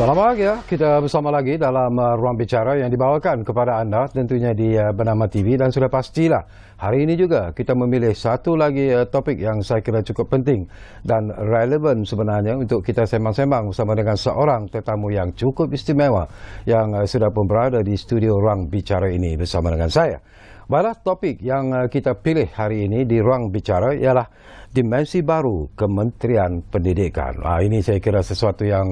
Selamat pagi ya, kita bersama lagi dalam Ruang Bicara yang dibawakan kepada anda tentunya di Bernama TV, dan sudah pastilah hari ini juga kita memilih satu lagi topik yang saya kira cukup penting dan relevan sebenarnya untuk kita sembang-sembang bersama dengan seorang tetamu yang cukup istimewa yang sudah pun berada di studio Ruang Bicara ini bersama dengan saya. Baiklah, topik yang kita pilih hari ini di Ruang Bicara ialah dimensi baru Kementerian Pendidikan. Ini saya kira sesuatu yang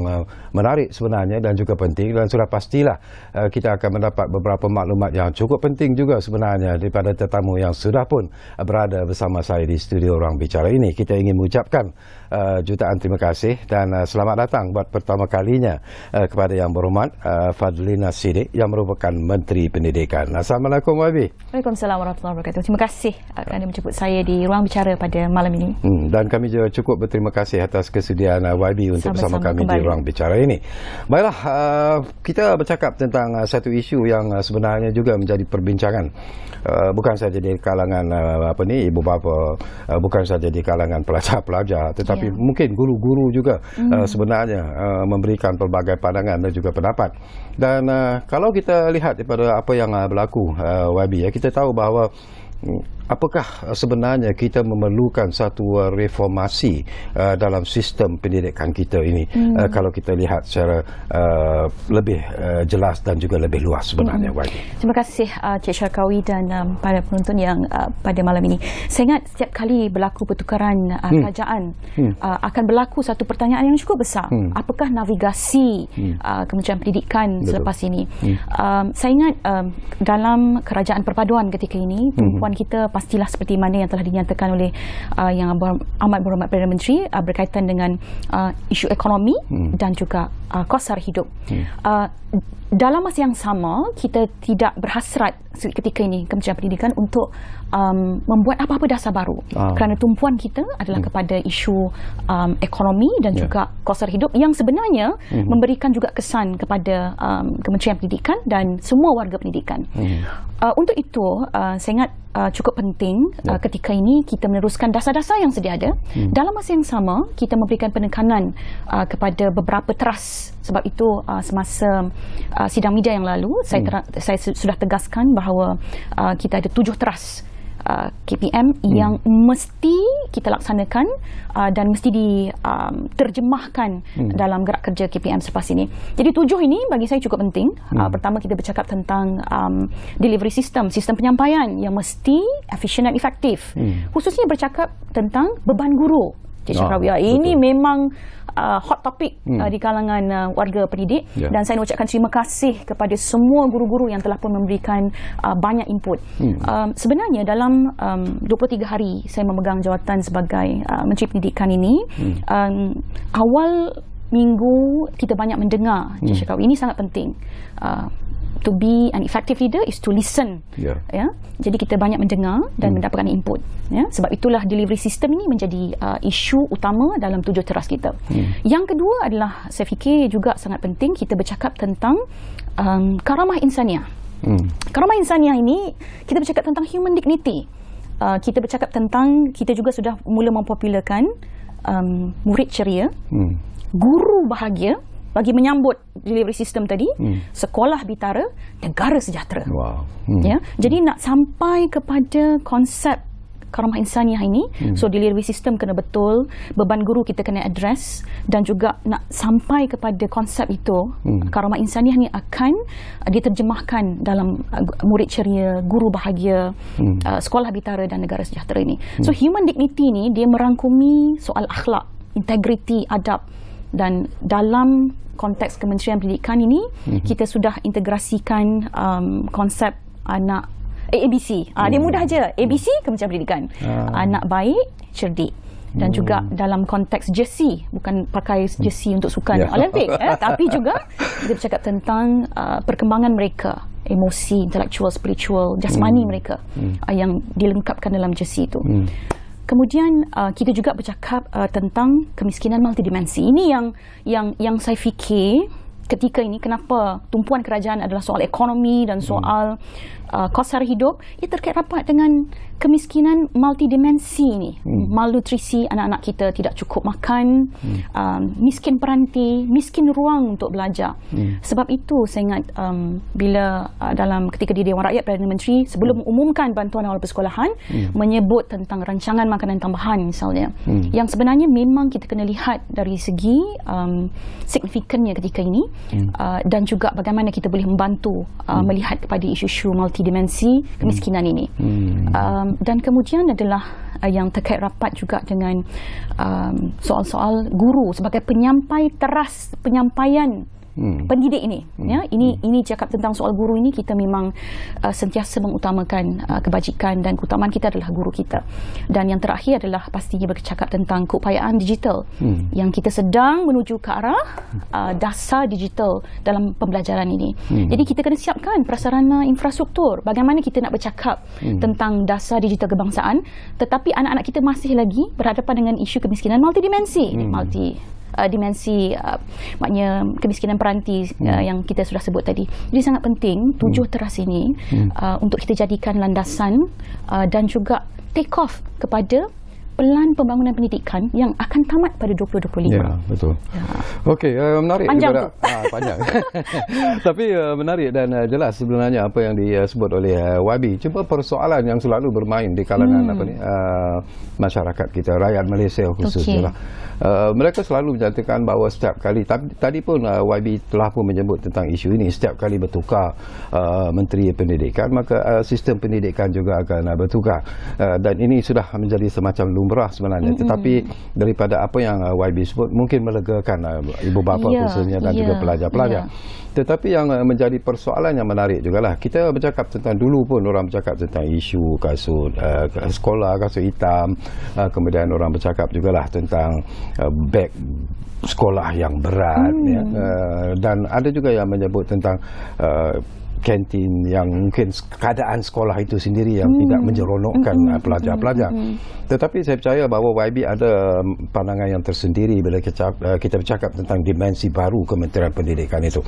menarik sebenarnya dan juga penting, dan sudah pastilah kita akan mendapat beberapa maklumat yang cukup penting juga sebenarnya daripada tetamu yang sudah pun berada bersama saya di studio Ruang Bicara ini. Kita ingin mengucapkan jutaan terima kasih dan selamat datang buat pertama kalinya kepada Yang Berhormat Fadlina Siddiq yang merupakan Menteri Pendidikan. Assalamualaikum YB. Waalaikumsalam warahmatullahi wabarakatuh. Terima kasih kerana menjemput saya di Ruang Bicara pada malam ini. Dan kami juga cukup berterima kasih atas kesediaan YB untuk bersama kami kembali di Ruang Bicara ini. Baiklah, kita bercakap tentang satu isu yang sebenarnya juga menjadi perbincangan. Bukan saja di kalangan ibu bapa, bukan saja di kalangan pelajar-pelajar, tetapi mungkin guru-guru juga sebenarnya memberikan pelbagai pandangan dan juga pendapat. Dan kalau kita lihat daripada apa yang berlaku YB, kita tahu bahawa apakah sebenarnya kita memerlukan satu reformasi dalam sistem pendidikan kita ini kalau kita lihat secara lebih jelas dan juga lebih luas sebenarnya. Terima kasih Cik Syarkawi dan para penonton yang pada malam ini. Saya ingat setiap kali berlaku pertukaran kerajaan akan berlaku satu pertanyaan yang cukup besar. Apakah navigasi Kementerian Pendidikan selepas ini? Saya ingat dalam kerajaan perpaduan ketika ini, tumpuan kita pastilah seperti mana yang telah dinyatakan oleh Yang Amat Berhormat Perdana Menteri berkaitan dengan isu ekonomi dan juga kos sara hidup. Dalam masa yang sama, kita tidak berhasrat ketika ini Kementerian Pendidikan untuk membuat apa-apa dasar baru, kerana tumpuan kita adalah kepada isu ekonomi dan juga kos sara hidup yang sebenarnya memberikan juga kesan kepada Kementerian Pendidikan dan semua warga pendidikan. Untuk itu, saya ingat cukup penting ketika ini kita meneruskan dasar-dasar yang sedia ada. Dalam masa yang sama, kita memberikan penekanan kepada beberapa teras. Sebab itu semasa sidang media yang lalu, saya sudah tegaskan bahawa kita ada 7 teras KPM yang mesti kita laksanakan dan mesti diterjemahkan dalam gerak kerja KPM selepas ini. Jadi 7 ini bagi saya cukup penting. Pertama, kita bercakap tentang delivery system penyampaian yang mesti efisien dan efektif. Khususnya bercakap tentang beban guru. Ini memang hot topic di kalangan warga pendidik, dan saya nak ucapkan terima kasih kepada semua guru-guru yang telah pun memberikan banyak input. Sebenarnya dalam 23 hari saya memegang jawatan sebagai Menteri Pendidikan ini, awal minggu kita banyak mendengar cakap ini sangat penting. To be an effective leader is to listen. Jadi kita banyak mendengar dan mendapatkan input. Sebab itulah delivery system ini menjadi isu utama dalam 7 teras kita. Yang kedua adalah, saya fikir juga sangat penting kita bercakap tentang karamah insaniah. Karamah insaniah ini kita bercakap tentang human dignity. Kita bercakap tentang, kita juga sudah mula mempopularkan murid ceria, guru bahagia, bagi menyambut delivery system tadi, sekolah bitara, negara sejahtera. Jadi nak sampai kepada konsep karamah insaniah ini, so delivery system kena betul, beban guru kita kena address, dan juga nak sampai kepada konsep itu, karamah insaniah ni akan diterjemahkan dalam murid ceria, guru bahagia, sekolah bitara dan negara sejahtera ini. So human dignity ni dia merangkumi soal akhlak, integriti, adab. Dan dalam konteks Kementerian Pendidikan ini, kita sudah integrasikan konsep anak ABC. Dia mudah je. ABC Kementerian Pendidikan. Anak baik, cerdik. Dan juga dalam konteks jersey, bukan pakai jersey untuk sukan Olimpik, tapi juga kita bercakap tentang perkembangan mereka, emosi, intellectual, spiritual, jasmani mereka yang dilengkapkan dalam jersey itu. Kemudian kita juga bercakap tentang kemiskinan multidimensi. Ini yang saya fikir ketika ini, kenapa tumpuan kerajaan adalah soal ekonomi dan soal kos sara hidup, ia terkait rapat dengan kemiskinan multidimensi ni, malnutrisi, anak-anak kita tidak cukup makan, miskin peranti, miskin ruang untuk belajar. Sebab itu saya ingat bila dalam ketika di Dewan Rakyat Perdana Menteri sebelum mengumumkan bantuan awal persekolahan menyebut tentang rancangan makanan tambahan misalnya, yang sebenarnya memang kita kena lihat dari segi signifikannya ketika ini, dan juga bagaimana kita boleh membantu melihat kepada isu-isu multidimensi kemiskinan ini. Dan kemudian adalah yang terkait rapat juga dengan soal-soal guru sebagai penyampai teras penyampaian pendidik ini, ya. Ini cakap tentang soal guru ini, kita memang sentiasa mengutamakan kebajikan, dan keutamaan kita adalah guru kita. Dan yang terakhir adalah pastinya bercakap tentang keupayaan digital yang kita sedang menuju ke arah dasar digital dalam pembelajaran ini. Jadi kita kena siapkan prasarana infrastruktur. Bagaimana kita nak bercakap tentang dasar digital kebangsaan, tetapi anak-anak kita masih lagi berhadapan dengan isu kemiskinan multidimensi. Dimensi maknanya kemiskinan peranti yang kita sudah sebut tadi. Jadi sangat penting 7 teras ini untuk kita jadikan landasan dan juga take off kepada pelan pembangunan pendidikan yang akan tamat pada 2025. Ya, betul. Ya. Okey, menarik. Panjang tu. Panjang. Tapi menarik dan jelas sebenarnya apa yang disebut oleh YB. Cuma persoalan yang selalu bermain di kalangan masyarakat kita, rakyat Malaysia khususnya. Mereka selalu menyatakan bahawa setiap kali, tadi pun YB telah pun menyebut tentang isu ini, setiap kali bertukar Menteri Pendidikan, maka sistem pendidikan juga akan bertukar. Dan ini sudah menjadi semacam lumrah sebenarnya. Tetapi daripada apa yang YB sebut, mungkin melegakan ibu bapa khususnya dan juga pelajar-pelajar. Tetapi yang menjadi persoalan yang menarik jugalah, kita bercakap tentang, dulu pun orang bercakap tentang isu kasut sekolah, kasut hitam, kemudian orang bercakap jugalah tentang beg sekolah yang berat, dan ada juga yang menyebut tentang kantin yang mungkin keadaan sekolah itu sendiri yang tidak menyeronokkan pelajar-pelajar. Tetapi saya percaya bahawa YB ada pandangan yang tersendiri bila kita bercakap tentang dimensi baru Kementerian Pendidikan itu.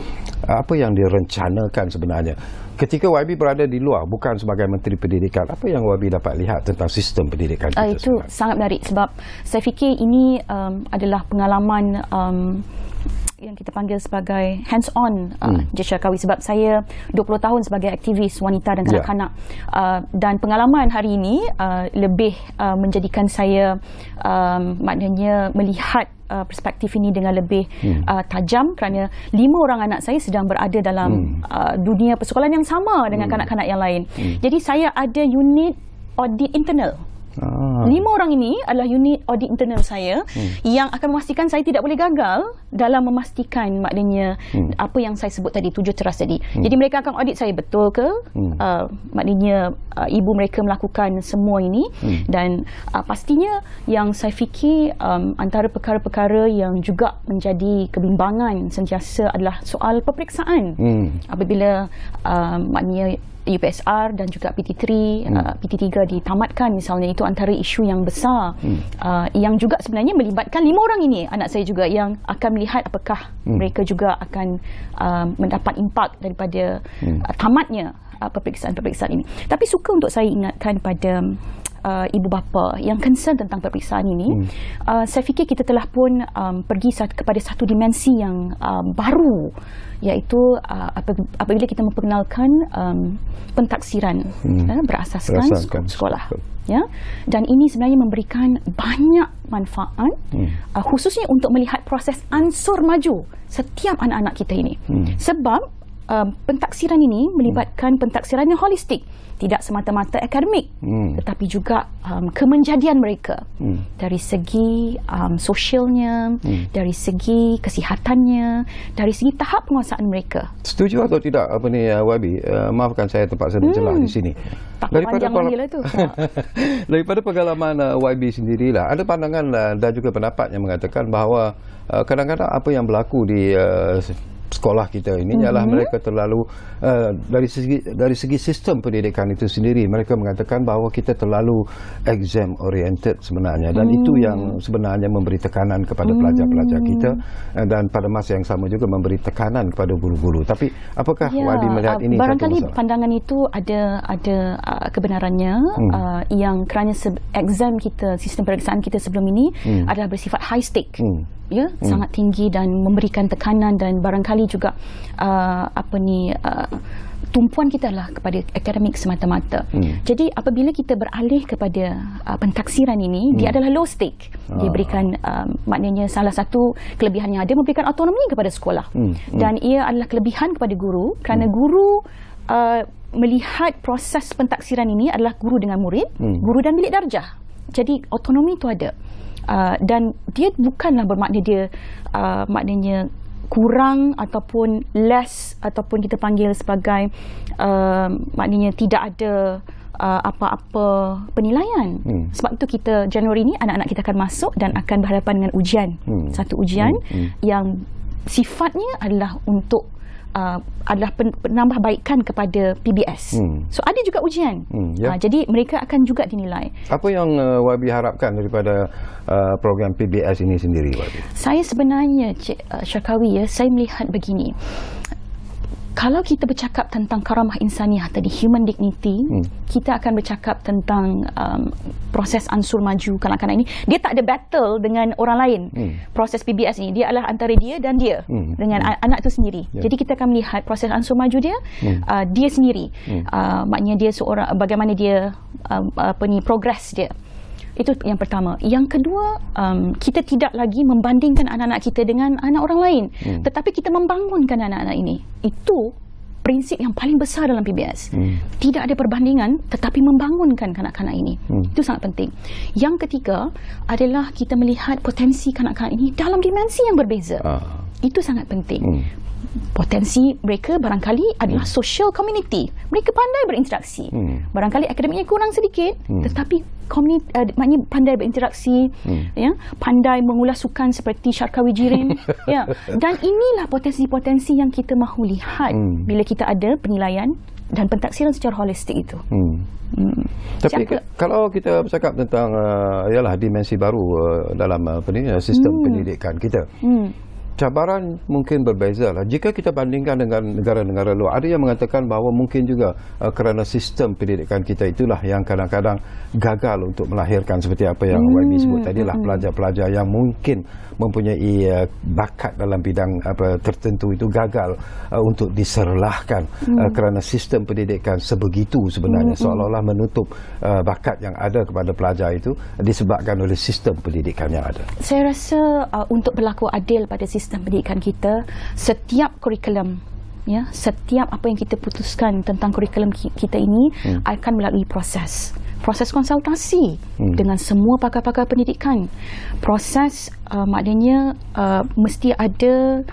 Apa yang direncanakan sebenarnya? Ketika YB berada di luar, bukan sebagai Menteri Pendidikan, apa yang YB dapat lihat tentang sistem pendidikan kita? Itu sangat menarik sebab saya fikir ini adalah pengalaman yang kita panggil sebagai hands-on Jeshakawi, sebab saya 20 tahun sebagai aktivis wanita dan kanak-kanak, dan pengalaman hari ini lebih menjadikan saya maknanya melihat perspektif ini dengan lebih tajam, kerana 5 orang anak saya sedang berada dalam dunia persekolahan yang sama dengan kanak-kanak yang lain. Jadi saya ada unit audit internal. 5 orang ini adalah unit audit internal saya yang akan memastikan saya tidak boleh gagal dalam memastikan maknanya apa yang saya sebut tadi, 7 teras tadi. Jadi mereka akan audit saya, betul ke maknanya ibu mereka melakukan semua ini, dan pastinya yang saya fikir antara perkara-perkara yang juga menjadi kebimbangan sentiasa adalah soal peperiksaan. Apabila maknanya UPSR dan juga PT3 ditamatkan misalnya, itu antara isu yang besar yang juga sebenarnya melibatkan 5 orang ini, anak saya juga, yang akan melihat apakah mereka juga akan mendapat impak daripada tamatnya peperiksaan-peperiksaan ini. Tapi suka untuk saya ingatkan pada ibu bapa yang concern tentang peperiksaan ini, saya fikir kita telah pun pergi kepada satu dimensi yang baru, iaitu apabila kita memperkenalkan pentaksiran berasaskan sekolah. Ya, dan ini sebenarnya memberikan banyak manfaat, khususnya untuk melihat proses ansur maju setiap anak-anak kita ini. Sebab pentaksiran ini melibatkan pentaksiran yang holistik, tidak semata-mata akademik, tetapi juga kemenjadian mereka dari segi sosialnya, dari segi kesihatannya, dari segi tahap penguasaan mereka. Setuju atau tidak apa ni YB? Maafkan saya tempat saya mencelah di sini. Daripada pengalaman YB sendirilah, ada pandangan dan juga pendapat yang mengatakan bahawa kadang-kadang apa yang berlaku di sekolah kita ini ialah mereka terlalu dari segi sistem pendidikan itu sendiri, mereka mengatakan bahawa kita terlalu exam oriented sebenarnya, dan itu yang sebenarnya memberi tekanan kepada pelajar-pelajar kita, dan pada masa yang sama juga memberi tekanan kepada guru-guru. Tapi apakah Wadi melihat ini barangkali satu masalah? Pandangan itu ada kebenarannya, yang kerana exam kita, sistem peperiksaan kita sebelum ini adalah bersifat high stake, sangat tinggi dan memberikan tekanan, dan barangkali juga tumpuan kita adalah kepada akademik semata-mata. Jadi apabila kita beralih kepada pentaksiran ini, dia adalah low stake. Dia berikan, maknanya salah satu kelebihan yang ada, memberikan autonomi kepada sekolah. Dan ia adalah kelebihan kepada guru, kerana guru melihat proses pentaksiran ini adalah guru dengan murid, guru dan bilik darjah. Jadi autonomi itu ada. Dan dia bukanlah bermakna dia maknanya kurang ataupun less, ataupun kita panggil sebagai maknanya tidak ada apa-apa penilaian. Sebab itu kita Januari ini anak-anak kita akan masuk dan akan berhadapan dengan ujian. Satu ujian yang sifatnya adalah untuk adalah penambahbaikan kepada PBS. So ada juga ujian. Jadi mereka akan juga dinilai. Apa yang Wabi harapkan daripada program PBS ini sendiri, Wabi? Saya sebenarnya, Cik Syarkawi, saya melihat begini. Kalau kita bercakap tentang karamah insaniah tadi, human dignity, kita akan bercakap tentang proses ansur maju kanak-kanak ini. Dia tak ada battle dengan orang lain. Proses PBS ini, dia adalah antara dia dan dia, dengan anak itu sendiri. Jadi kita akan melihat proses ansur maju dia, dia sendiri. Maknanya dia seorang, bagaimana dia, progress dia. Itu yang pertama. Yang kedua, kita tidak lagi membandingkan anak-anak kita dengan anak orang lain, tetapi kita membangunkan anak-anak ini. Itu prinsip yang paling besar dalam PBS. Tidak ada perbandingan, tetapi membangunkan kanak-kanak ini. Itu sangat penting. Yang ketiga adalah kita melihat potensi kanak-kanak ini dalam dimensi yang berbeza. Itu sangat penting. Potensi mereka barangkali adalah social community. Mereka pandai berinteraksi. Barangkali akademiknya kurang sedikit, tetapi maknanya pandai berinteraksi, pandai mengulas sukan seperti Syarkawi Jirin. Dan inilah potensi-potensi yang kita mahu lihat bila kita ada penilaian dan pentaksiran secara holistik itu. Tapi kalau kita bercakap tentang ialah dimensi baru dalam sistem pendidikan kita, cabaran mungkin berbeza lah. Jika kita bandingkan dengan negara-negara luar, ada yang mengatakan bahawa mungkin juga kerana sistem pendidikan kita itulah yang kadang-kadang gagal untuk melahirkan seperti apa yang YB sebut tadi lah, pelajar-pelajar yang mungkin mempunyai bakat dalam bidang tertentu itu gagal untuk diserlahkan kerana sistem pendidikan sebegitu sebenarnya, seolah-olah menutup bakat yang ada kepada pelajar itu disebabkan oleh sistem pendidikan yang ada. Saya rasa untuk berlaku adil pada sistem pendidikan kita, setiap kurikulum, setiap apa yang kita putuskan tentang kurikulum kita ini akan melalui proses konsultasi dengan semua pakar-pakar pendidikan. Proses maknanya mesti ada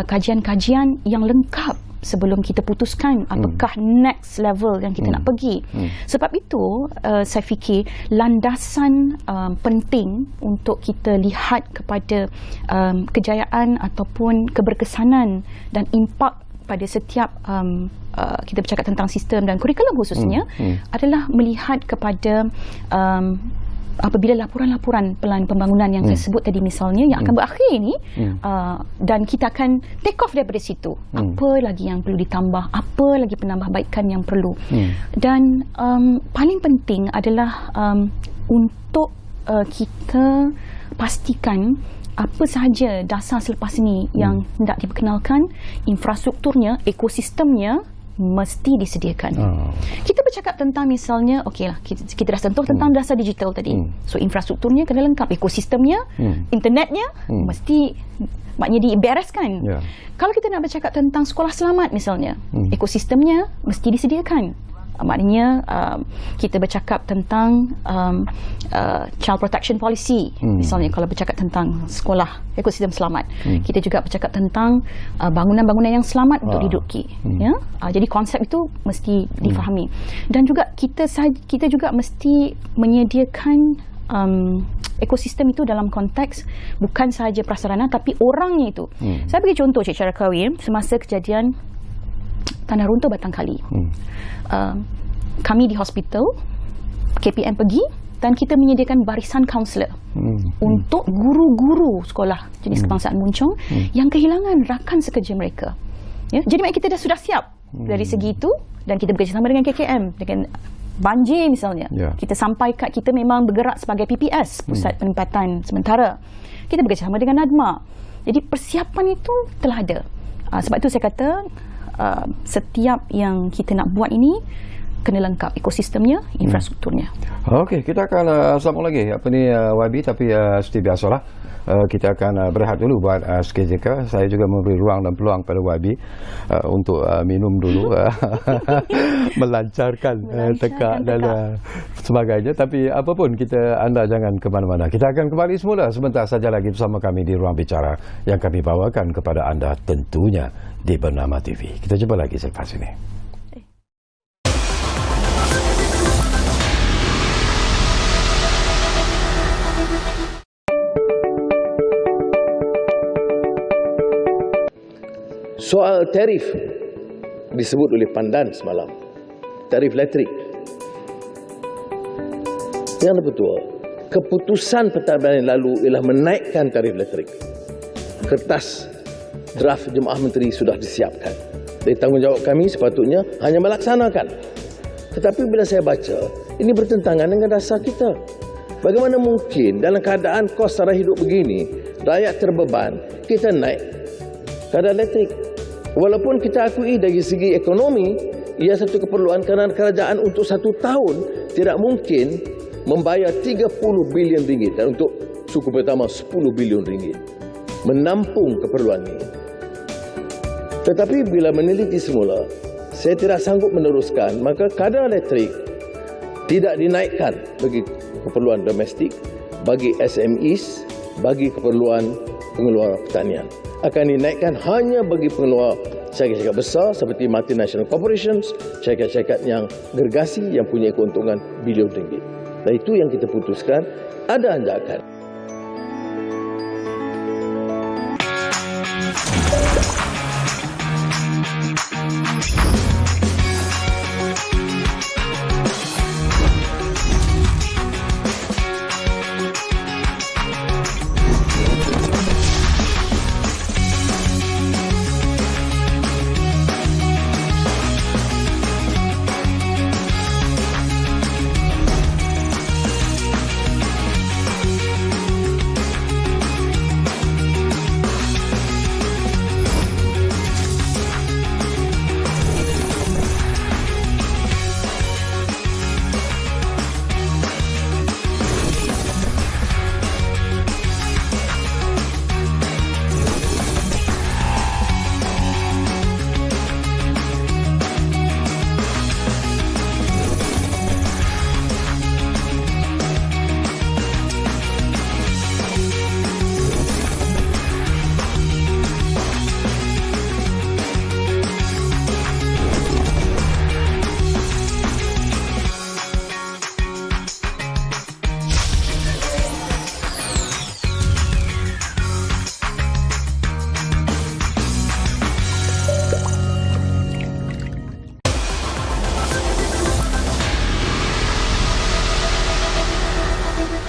kajian-kajian yang lengkap sebelum kita putuskan apakah next level yang kita nak pergi. Sebab itu saya fikir landasan penting untuk kita lihat kepada kejayaan ataupun keberkesanan dan impak pada setiap kita bercakap tentang sistem dan kurikulum khususnya adalah melihat kepada apabila laporan-laporan pelan pembangunan yang saya sebut tadi misalnya yang akan berakhir ini, dan kita akan take off daripada situ. Apa lagi yang perlu ditambah, apa lagi penambahbaikan yang perlu. Dan paling penting adalah untuk kita pastikan apa sahaja dasar selepas ini yang hendak diperkenalkan, infrastrukturnya, ekosistemnya mesti disediakan. Kita bercakap tentang misalnya, okeylah, kita dah sentuh tentang dasar digital tadi. So infrastrukturnya kena lengkap, ekosistemnya, internetnya mesti maknanya dibereskan. Kalau kita nak bercakap tentang sekolah selamat misalnya, ekosistemnya mesti disediakan. Maknanya kita bercakap tentang child protection policy misalnya, kalau bercakap tentang sekolah ekosistem selamat. Kita juga bercakap tentang bangunan-bangunan yang selamat untuk diduduki. Jadi konsep itu mesti difahami. Dan juga kita juga mesti menyediakan ekosistem itu dalam konteks bukan sahaja prasarana tapi orangnya itu. Saya bagi contoh Cik Syarakawi, semasa kejadian tanah runtuh Batang Kali. Kami di hospital, KPM pergi dan kita menyediakan barisan kaunselor untuk guru-guru sekolah jenis kebangsaan Muncong yang kehilangan rakan sekerja mereka. Ya, jadi kita sudah siap dari segi itu, dan kita bekerjasama dengan KKM dengan banjir misalnya. Kita sampai kita memang bergerak sebagai PPS, Pusat Penempatan Sementara. Kita bekerjasama dengan NADMA. Jadi persiapan itu telah ada. Sebab itu saya kata setiap yang kita nak buat ini kena lengkap ekosistemnya, infrastrukturnya. Okey, kita akan sambung lagi YB, tapi seperti biasalah kita akan berehat dulu buat seketika. Saya juga memberi ruang dan peluang pada YB untuk minum dulu, melancarkan tekak dan sebagainya. Tapi apapun, anda jangan ke mana-mana. Kita akan kembali semula sebentar saja lagi bersama kami di Ruang Bicara yang kami bawakan kepada anda tentunya di Bernama TV. Kita jumpa lagi selepas ini. Soal tarif disebut oleh Pandan semalam, tarif elektrik. Yang betul, keputusan Pentadbiran yang lalu ialah menaikkan tarif elektrik. Kertas draft Jemaah Menteri sudah disiapkan. Dari tanggungjawab kami sepatutnya hanya melaksanakan. Tetapi bila saya baca, ini bertentangan dengan dasar kita. Bagaimana mungkin dalam keadaan kos sara hidup begini, rakyat terbeban, kita naik kadar elektrik? Walaupun kita akui dari segi ekonomi, ia satu keperluan kerana kerajaan untuk 1 tahun tidak mungkin membayar 30 bilion ringgit dan untuk suku pertama 10 bilion ringgit menampung keperluan ini. Tetapi bila meneliti semula, saya tidak sanggup meneruskan, maka kadar elektrik tidak dinaikkan bagi keperluan domestik, bagi SMEs, bagi keperluan pengeluaran pertanian. Akan dinaikkan hanya bagi pengeluar syarikat-syarikat besar seperti multinational corporations, syarikat-syarikat yang gergasi yang punya keuntungan bilion ringgit. Dan itu yang kita putuskan, ada anjakan.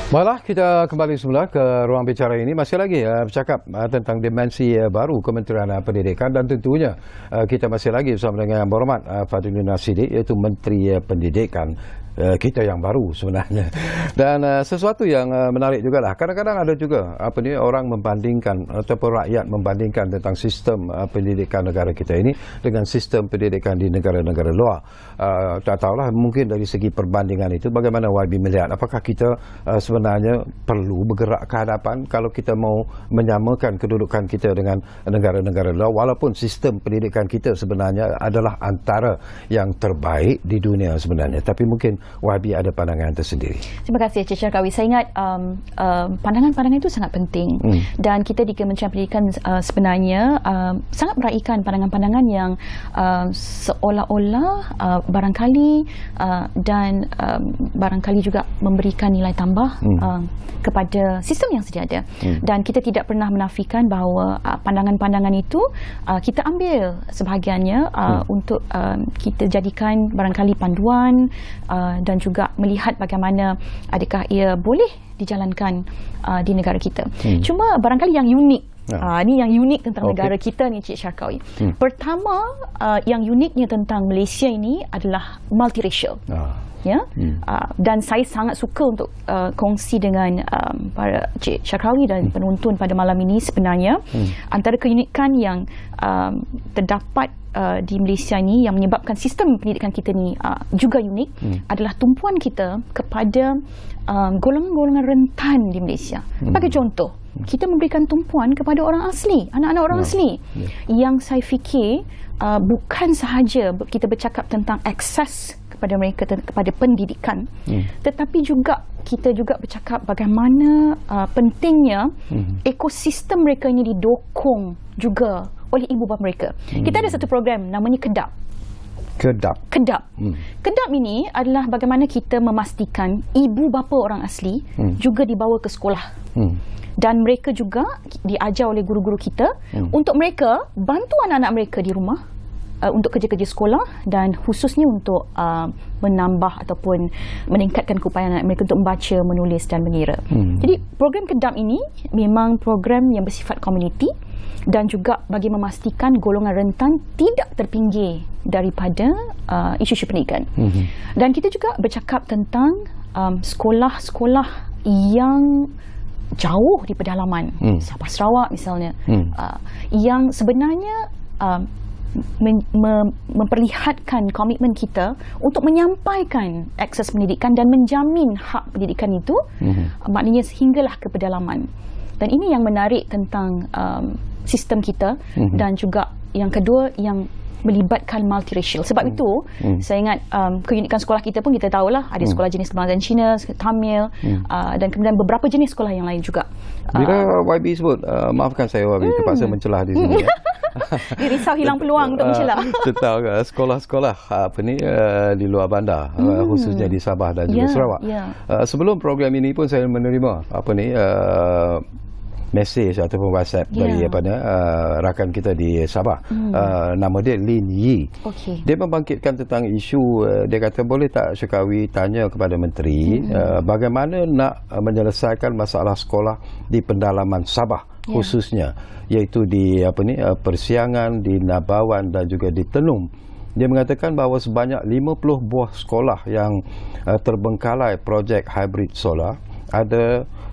Baiklah, kita kembali semula ke ruang bicara ini. Masih lagi bercakap tentang dimensi baru Kementerian Pendidikan, dan tentunya kita masih lagi bersama dengan Yang Berhormat Fadlin Nasidik, iaitu Menteri Pendidikan kita yang baru sebenarnya. Dan sesuatu yang menarik juga lah, kadang-kadang ada juga orang membandingkan ataupun rakyat membandingkan tentang sistem pendidikan negara kita ini dengan sistem pendidikan di negara-negara luar. Tak tahulah, mungkin dari segi perbandingan itu bagaimana YB melihat, apakah kita sebenarnya perlu bergerak ke hadapan kalau kita mau menyamakan kedudukan kita dengan negara-negara luar, walaupun sistem pendidikan kita sebenarnya adalah antara yang terbaik di dunia sebenarnya. Tapi mungkin YB ada pandangan tersendiri. Terima kasih Cik Syarakawi. Saya ingat pandangan-pandangan itu sangat penting, dan kita di Kementerian Pendidikan sebenarnya sangat meraihkan pandangan-pandangan yang seolah-olah barangkali dan barangkali juga memberikan nilai tambah kepada sistem yang sedia ada. Dan kita tidak pernah menafikan bahawa pandangan-pandangan itu kita ambil sebahagiannya untuk kita jadikan barangkali panduan dan juga melihat bagaimana adakah ia boleh dijalankan di negara kita. Cuma barangkali yang unik, ini yang unik tentang negara kita ni, Cik Syarkawi. Pertama, yang uniknya tentang Malaysia ini adalah multiracial. Ya, dan saya sangat suka untuk kongsi dengan para Cik Syarkawi dan penonton pada malam ini. Sebenarnya antara keunikan yang terdapat di Malaysia ni yang menyebabkan sistem pendidikan kita ni juga unik adalah tumpuan kita kepada golongan-golongan rentan di Malaysia. Bagi contoh, kita memberikan tumpuan kepada orang asli, anak-anak orang asli, yang saya fikir bukan sahaja kita bercakap tentang akses kepada mereka, kepada pendidikan, tetapi juga kita juga bercakap bagaimana pentingnya ekosistem mereka ini didokong juga oleh ibu bapa mereka. Kita ada satu program namanya Kedap. Kedap ini adalah bagaimana kita memastikan ibu bapa orang asli juga dibawa ke sekolah. Dan mereka juga diajar oleh guru-guru kita untuk mereka bantu anak-anak mereka di rumah untuk kerja-kerja sekolah, dan khususnya untuk menambah ataupun meningkatkan keupayaan anak mereka untuk membaca, menulis dan mengira. Jadi program Kedap ini memang program yang bersifat komuniti dan juga bagi memastikan golongan rentan tidak terpinggir daripada isu-isu pendidikan. Dan kita juga bercakap tentang sekolah-sekolah yang jauh di pedalaman, Sabah Sarawak misalnya, yang sebenarnya memperlihatkan komitmen kita untuk menyampaikan akses pendidikan dan menjamin hak pendidikan itu, maknanya sehinggalah ke pedalaman. Dan ini yang menarik tentang sistem kita. Dan juga yang kedua yang melibatkan multiracial. Sebab itu saya ingat keunikan sekolah kita pun kita tahulah ada sekolah jenis kebangsaan Cina, Tamil, dan kemudian beberapa jenis sekolah yang lain juga. Bila YB sebut, maafkan saya YB, terpaksa mencelah di sini. Dia risau hilang peluang untuk mencelah. Tentang sekolah-sekolah di luar bandar, khususnya di Sabah dan juga Sarawak. Sebelum program ini pun saya menerima mesej ataupun WhatsApp dari rakan kita di Sabah. Nama dia Lin Yi. Dia membangkitkan tentang isu, dia kata boleh tak Syarkawi tanya kepada menteri bagaimana nak menyelesaikan masalah sekolah di pendalaman Sabah khususnya, iaitu di Persiangan, di Nabawan dan juga di Tenung. Dia mengatakan bahawa sebanyak 50 buah sekolah yang terbengkalai projek hybrid solar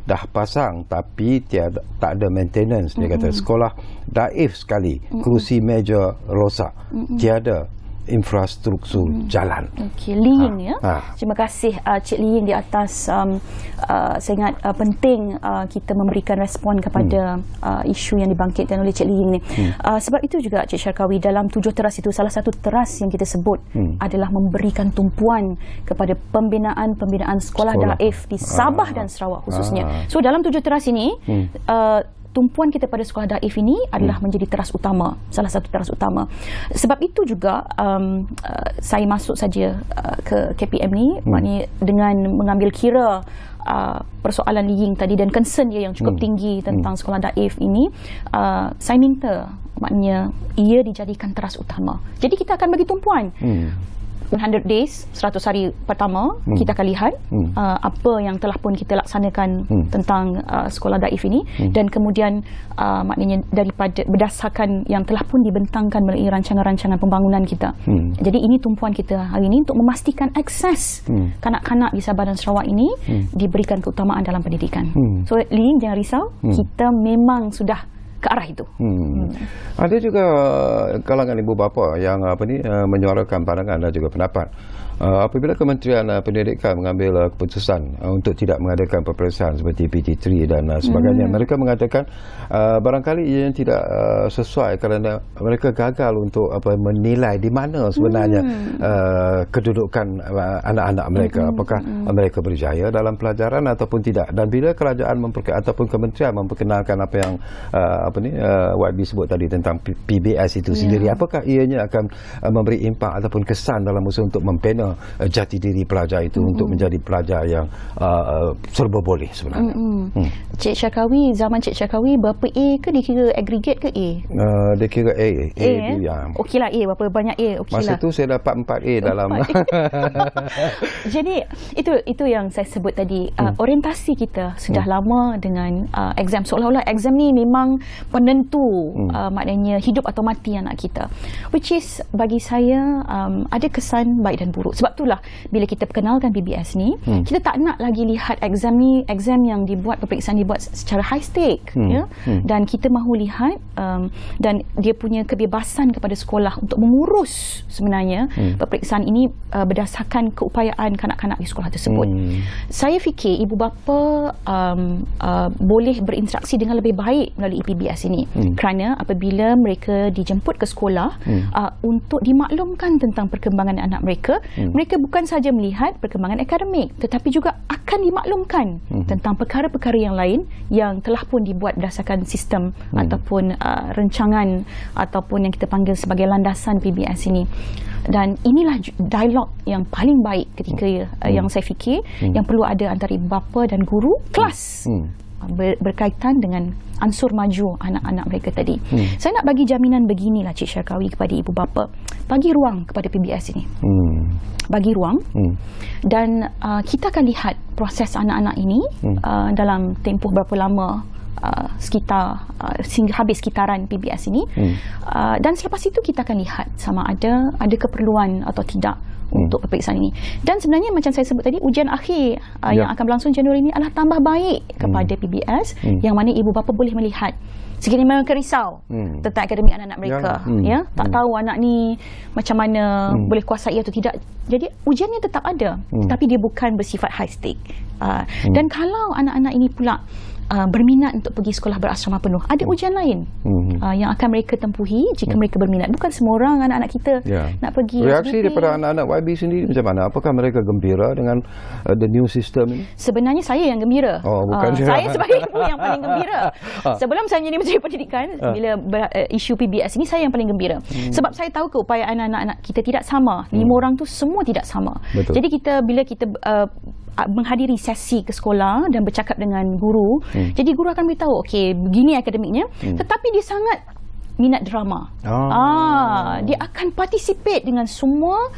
dah pasang tapi tak ada maintenance. Dia kata sekolah daif sekali, kerusi meja rosak, tiada infrastruktur jalan. Li Ying terima kasih Cik Li Ying di atas saya ingat penting kita memberikan respon kepada isu yang dibangkitkan oleh Cik Li Ying ni. Sebab itu juga Cik Syarkawi, dalam 7 teras itu salah satu teras yang kita sebut adalah memberikan tumpuan kepada pembinaan sekolah daif di Sabah dan Sarawak khususnya. So dalam 7 teras ini tumpuan kita pada sekolah daif ini adalah menjadi teras utama, salah satu teras utama. Sebab itu juga saya masuk saja ke KPM ni, maknanya dengan mengambil kira persoalan Li Ying tadi dan concern dia yang cukup tinggi tentang sekolah daif ini, saya minta maknanya ia dijadikan teras utama. Jadi kita akan bagi tumpuan 100 days, 100 hari pertama, kita akan lihat apa yang telah pun kita laksanakan tentang sekolah daif ini, dan kemudian maknanya daripada berdasarkan yang telah pun dibentangkan melalui rancangan-rancangan pembangunan kita. Jadi ini tumpuan kita hari ini untuk memastikan akses kanak-kanak di Sabah dan Sarawak ini diberikan keutamaan dalam pendidikan. So Li, jangan risau, kita memang sudah ke arah itu. Ada juga kalangan ibu bapa yang menyuarakan pandangan dan juga pendapat apabila Kementerian Pendidikan mengambil keputusan untuk tidak mengadakan peperiksaan seperti PT3 dan sebagainya. Mereka mengatakan barangkali ia tidak sesuai kerana mereka gagal untuk menilai di mana sebenarnya kedudukan anak-anak mereka, apakah mereka berjaya dalam pelajaran ataupun tidak. Dan bila kerajaan ataupun kementerian memperkenalkan apa yang YB sebut tadi tentang PBS itu sendiri, apakah ianya akan memberi impak ataupun kesan dalam usaha untuk membina jati diri pelajar itu untuk menjadi pelajar yang serba boleh sebenarnya. Cik Syarkawi, zaman Cik Syarkawi berapa A ke dikira aggregate ke A? Dia kira A. Okeylah A, berapa banyak A? Masa tu saya dapat 4A dalam. Jadi itu yang saya sebut tadi, orientasi kita sudah lama dengan exam, seolah-olah exam ni memang penentu maknanya hidup atau mati anak kita, which is bagi saya ada kesan baik dan buruk. Sebab itulah bila kita perkenalkan PBS ni, kita tak nak lagi lihat exam ni exam yang dibuat, peperiksaan dibuat secara high stake, ya, dan kita mahu lihat dan dia punya kebebasan kepada sekolah untuk mengurus sebenarnya peperiksaan ini berdasarkan keupayaan kanak-kanak di sekolah tersebut. Saya fikir ibu bapa boleh berinteraksi dengan lebih baik melalui PBS ini, kerana apabila mereka dijemput ke sekolah untuk dimaklumkan tentang perkembangan anak mereka, mereka bukan sahaja melihat perkembangan akademik, tetapi juga akan dimaklumkan tentang perkara-perkara yang lain yang telah pun dibuat berdasarkan sistem ataupun rancangan ataupun yang kita panggil sebagai landasan PBS ini. Dan inilah dialog yang paling baik ketika yang saya fikir yang perlu ada antara ibu bapa dan guru kelas berkaitan dengan ansur maju anak-anak mereka tadi. Saya nak bagi jaminan beginilah Cik Syarkawi kepada ibu bapa, bagi ruang kepada PBS ini. Bagi ruang dan kita akan lihat proses anak-anak ini dalam tempoh berapa lama, sekitar sehingga habis sekitaran PBS ini, dan selepas itu kita akan lihat sama ada keperluan atau tidak untuk peperiksaan ini. Dan sebenarnya macam saya sebut tadi, ujian akhir yang akan berlangsung Januari ini adalah tambah baik kepada PBS, yang mana ibu bapa boleh melihat sekiranya mereka risau tentang akademik anak-anak mereka, tak tahu anak ni macam mana boleh kuasai atau tidak. Jadi ujiannya tetap ada, tapi dia bukan bersifat high stake. Dan kalau anak-anak ini pula berminat untuk pergi sekolah berasrama penuh, ada ujian lain yang akan mereka tempuhi jika mereka berminat. Bukan semua orang anak-anak kita nak pergi. Reaksi daripada anak-anak YB sendiri macam mana? Apakah mereka gembira dengan the new system ini? Sebenarnya saya yang gembira. Bukan saya sebagai ibu yang paling gembira. Sebelum saya menjadi Menteri Pendidikan, bila isu PBS ini, saya yang paling gembira. Sebab saya tahu keupayaan anak-anak kita tidak sama. 5 orang tu semua tidak sama. Betul. Jadi bila kita menghadiri sesi ke sekolah dan bercakap dengan guru, jadi guru akan beritahu, okey, begini akademiknya, tetapi dia sangat minat drama. Dia akan participate dengan semua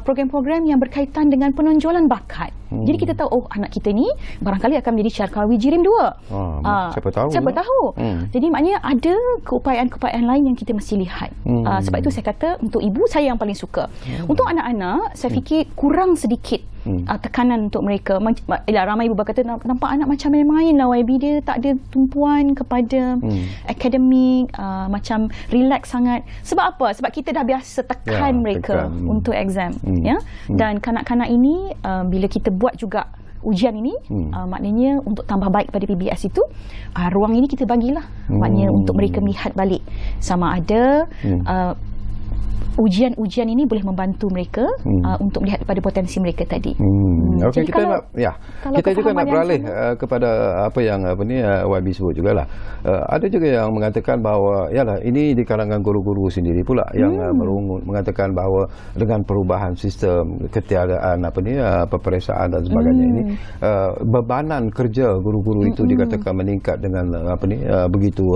program-program yang berkaitan dengan penonjolan bakat. Jadi kita tahu, anak kita ni barangkali akan menjadi Syarkawi Jirim 2. Siapa tahu. Jadi maknanya ada keupayaan-keupayaan lain yang kita mesti lihat. Sebab itu saya kata, untuk ibu saya yang paling suka. Untuk anak-anak, saya fikir kurang sedikit tekanan untuk mereka. Ramai ibu bapa kata, nampak anak macam main-main lah YB, dia tak ada tumpuan kepada akademik, macam relax sangat. Sebab apa? Sebab kita dah biasa tekan mereka untuk exam. Dan kanak-kanak ini bila kita buat juga ujian ini, maknanya untuk tambah baik pada PBS itu, ruang ini kita bagilah, maknanya untuk mereka melihat balik sama ada ujian-ujian ini boleh membantu mereka untuk melihat pada potensi mereka tadi. Okey, kita juga nak beralih kepada apa yang YB sebut jugalah. Ada juga yang mengatakan bahawa ini di kalangan guru-guru sendiri pula yang mengatakan bahawa dengan perubahan sistem ketiadaan peperiksaan dan sebagainya ini, bebanan kerja guru-guru itu dikatakan meningkat dengan begitu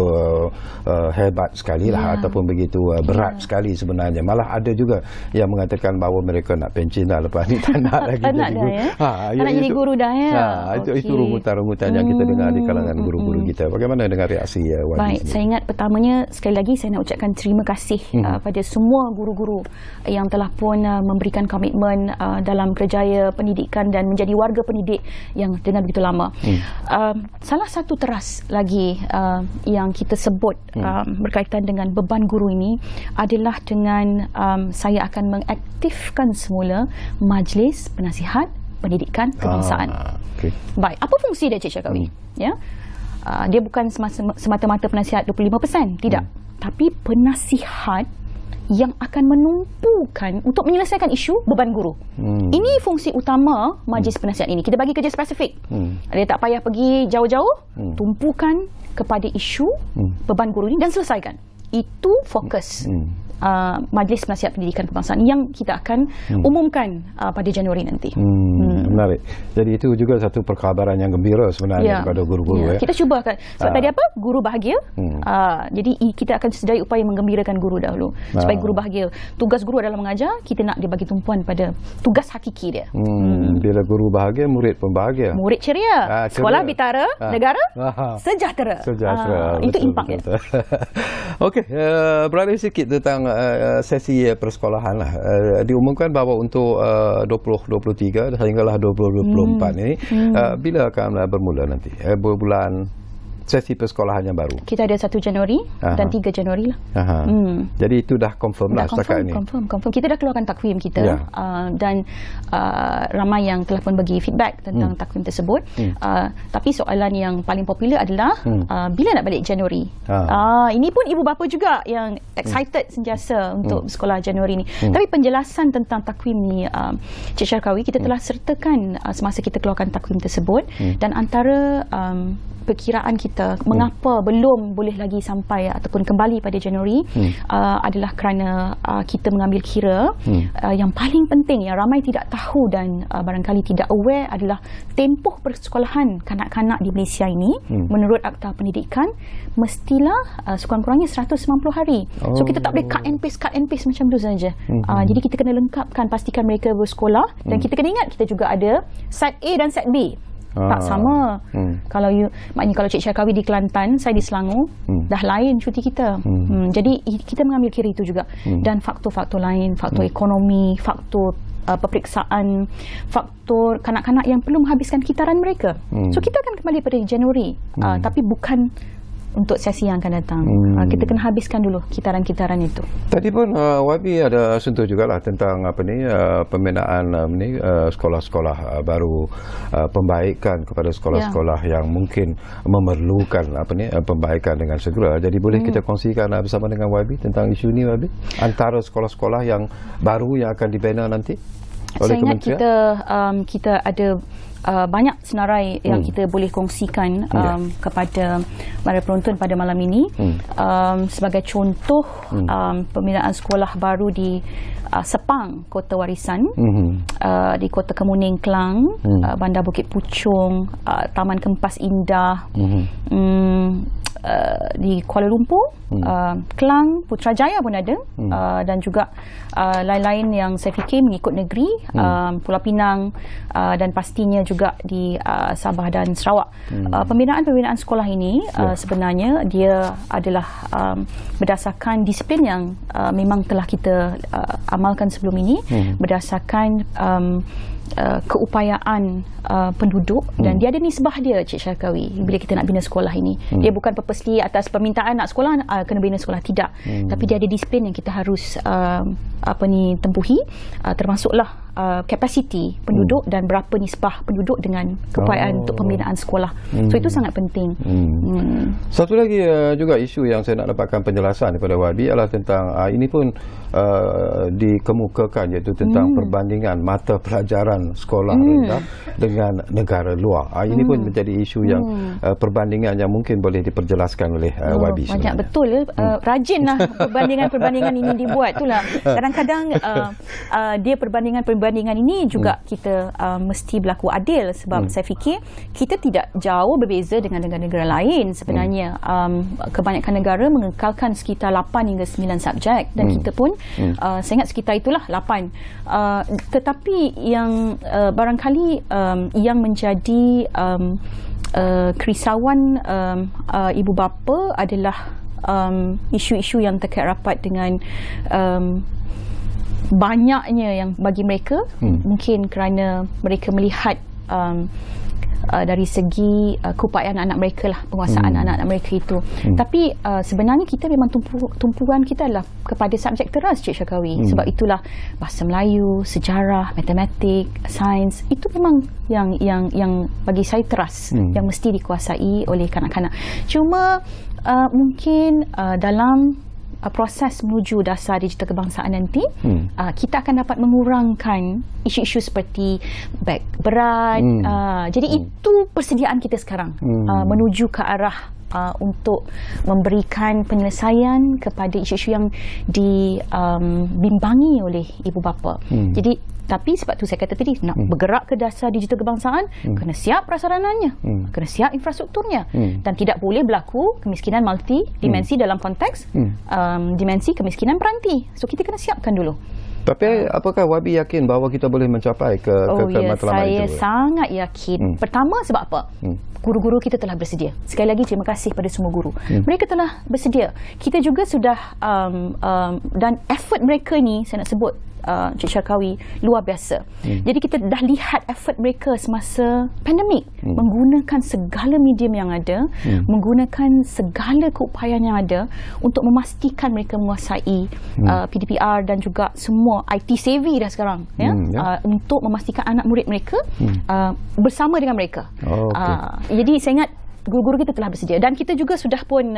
hebat sekali lah, ataupun begitu berat sekali sebenarnya. Malah ada juga yang mengatakan bahawa mereka nak pencen dah lepas ni, tak nak lagi jadi guru. Tak nak jadi guru dah ya. Itu rungutan-rungutan yang kita dengar di kalangan guru-guru kita. Bagaimana dengan reaksi YB? Baik, saya ingat pertamanya sekali lagi saya nak ucapkan terima kasih pada semua guru-guru yang telah pun memberikan komitmen dalam kerjaya pendidikan dan menjadi warga pendidik yang dengan begitu lama. Salah satu teras lagi yang kita sebut berkaitan dengan beban guru ini adalah dengan saya akan mengaktifkan semula Majlis Penasihat Pendidikan Kebangsaan. Baik, apa fungsi dia Cik Syarkawi? Dia bukan semata-mata penasihat 25%, tidak. Tapi penasihat yang akan menumpukan untuk menyelesaikan isu beban guru. Ini fungsi utama Majlis Penasihat ini. Kita bagi kerja spesifik. Dia tak payah pergi jauh-jauh, tumpukan kepada isu beban guru ini dan selesaikan. Itu fokus Majlis Penasihat Pendidikan Kebangsaan yang kita akan umumkan pada Januari nanti. Menarik. Jadi itu juga satu perkhabaran yang gembira sebenarnya kepada guru-guru. Kita cuba kan. Sebab tadi apa? Guru bahagia. Jadi kita akan sedaya upaya menggembirakan guru dahulu supaya guru bahagia. Tugas guru adalah mengajar, kita nak dia bagi tumpuan pada tugas hakiki dia. Bila guru bahagia, murid pun bahagia. Murid ceria. Sekolah bintara, negara sejahtera. Itu impak dia. Okey, beralih sikit tentang sesi persekolahan lah. Diumumkan bahawa untuk 2023 sehinggalah 2024 ini bila akan bermula nanti? Bulan sesi persekolahan yang baru. Kita ada 1 Januari dan 3 Januari lah. Jadi itu dah confirm lah setakat ini. Confirm. Kita dah keluarkan takwim kita dan ramai yang telah pun bagi feedback tentang takwim tersebut. Tapi soalan yang paling popular adalah bila nak balik Januari. Ini pun ibu bapa juga yang excited sentiasa untuk sekolah Januari ni. Tapi penjelasan tentang takwim ni, Cik Syarkawi, kita telah sertakan semasa kita keluarkan takwim tersebut, dan antara perkiraan kita mengapa belum boleh lagi sampai ataupun kembali pada Januari adalah kerana kita mengambil kira yang paling penting yang ramai tidak tahu dan barangkali tidak aware adalah tempoh persekolahan kanak-kanak di Malaysia ini menurut Akta Pendidikan mestilah sekurang-kurangnya 190 hari. So kita tak boleh cut and paste macam tu saja. Jadi kita kena lengkapkan, pastikan mereka bersekolah, dan kita kena ingat kita juga ada set A dan set B. Tak sama. Maknanya kalau Cik Syarkawi di Kelantan, saya di Selangor, dah lain cuti kita. Jadi kita mengambil kira itu juga. Dan faktor-faktor lain, faktor ekonomi, faktor peperiksaan, faktor kanak-kanak yang perlu menghabiskan kitaran mereka. So kita akan kembali pada Januari, tapi bukan untuk sesi yang akan datang. Kita kena habiskan dulu kitaran-kitaran itu. Tadi pun YB ada sentuh jugalah tentang pembinaan sekolah-sekolah baru, pembaikan kepada sekolah-sekolah yang mungkin memerlukan pembaikan dengan segera. Jadi boleh kita kongsikan bersama dengan YB tentang isu ni, YB, antara sekolah-sekolah yang baru yang akan dibina nanti oleh Kementerian? Saya ingat kita ada banyak senarai yang kita boleh kongsikan kepada para penonton pada malam ini. Sebagai contoh, pembinaan sekolah baru di Sepang, Kota Warisan, di Kota Kemuning, Klang, Bandar Bukit Puchong, Taman Kempas Indah, di Kuala Lumpur, Klang, Putrajaya pun ada, dan juga lain-lain yang saya fikir mengikut negeri, Pulau Pinang, dan pastinya juga di Sabah dan Sarawak. Pembinaan sekolah ini sebenarnya dia adalah berdasarkan disiplin yang memang telah kita amalkan sebelum ini, berdasarkan keupayaan penduduk, dan dia ada nisbah dia, Cik Syarkawi, bila kita nak bina sekolah ini. Dia bukan purposely atas permintaan nak sekolah kena bina sekolah, tidak. Tapi dia ada disiplin yang kita harus tempuhi, termasuklah kapasiti penduduk dan berapa nisbah penduduk dengan keupayaan untuk pembinaan sekolah. So itu sangat penting. Satu lagi juga isu yang saya nak dapatkan penjelasan daripada YB adalah tentang ini pun dikemukakan, iaitu tentang perbandingan mata pelajaran sekolah rendah dengan negara luar. Ini pun menjadi isu yang perbandingan yang mungkin boleh diperjelaskan oleh YB. Banyak betul. Rajinlah perbandingan ini dibuat. Itulah kadang-kadang dia perbandingan ini juga kita mesti berlaku adil, sebab saya fikir kita tidak jauh berbeza dengan negara-negara lain sebenarnya. Kebanyakan negara mengekalkan sekitar 8 hingga 9 subjek, dan kita pun saya ingat sekitar itulah 8. Tetapi yang barangkali yang menjadi kerisauan ibu bapa adalah isu-isu yang terkait rapat dengan banyaknya yang bagi mereka mungkin kerana mereka melihat dari segi keupayaan anak mereka lah, penguasaan anak-anak mereka itu. Tapi sebenarnya kita memang tumpuan kita adalah kepada subjek teras, Cik Syarkawi. Sebab itulah bahasa Melayu, sejarah, matematik, sains, itu memang yang bagi saya teras, yang mesti dikuasai oleh kanak-kanak. Cuma mungkin dalam proses menuju dasar digital kebangsaan nanti, kita akan dapat mengurangkan isu-isu seperti beg berat. Jadi itu persediaan kita sekarang, menuju ke arah untuk memberikan penyelesaian kepada isu-isu yang dibimbangi oleh ibu bapa. Jadi tapi sebab tu saya kata tadi, nak bergerak ke dasar digital kebangsaan, kena siap prasarananya, kena siap infrastrukturnya, dan tidak boleh berlaku kemiskinan multi dimensi dalam konteks dimensi kemiskinan peranti. So kita kena siapkan dulu. Tapi apakah Wabi yakin bahawa kita boleh mencapai ke matlamat itu? Saya sangat yakin. Pertama sebab apa? Guru-guru kita telah bersedia. Sekali lagi terima kasih pada semua guru. Mereka telah bersedia. Kita juga sudah dan effort mereka ni saya nak sebut Cik Syarkawi luar biasa. Jadi kita dah lihat effort mereka semasa pandemik, menggunakan segala medium yang ada, menggunakan segala keupayaan yang ada untuk memastikan mereka menguasai PDPR dan juga semua IT savvy dah sekarang, untuk memastikan anak murid mereka bersama dengan mereka. Jadi saya ingat guru-guru kita telah bersedia, dan kita juga sudah pun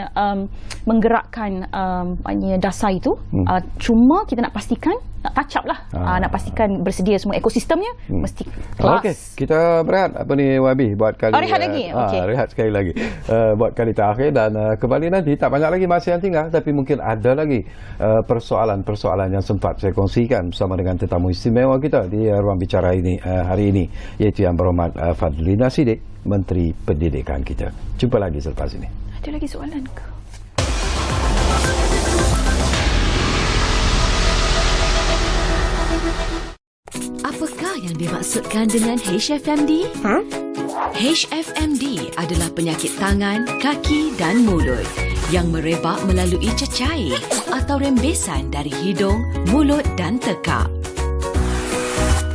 menggerakkan dasar itu. Cuma kita nak pastikan, nak touch up lah, nak pastikan bersedia semua ekosistemnya mesti kelas. Okey, kita berehat Wabi buat kali rehat lagi. Rehat sekali lagi buat kali terakhir, dan kembali nanti. Tak banyak lagi masa yang tinggal, tapi mungkin ada lagi persoalan-persoalan yang sempat saya kongsikan bersama dengan tetamu istimewa kita di ruang bicara ini hari ini, iaitu Yang Berhormat Fadlina Siddiq, Menteri Pendidikan kita. Jumpa lagi selepas ini. Ada lagi soalan ke? Apakah yang dimaksudkan dengan HFMD? HFMD adalah penyakit tangan, kaki dan mulut yang merebak melalui cecair atau rembesan dari hidung, mulut dan tekak.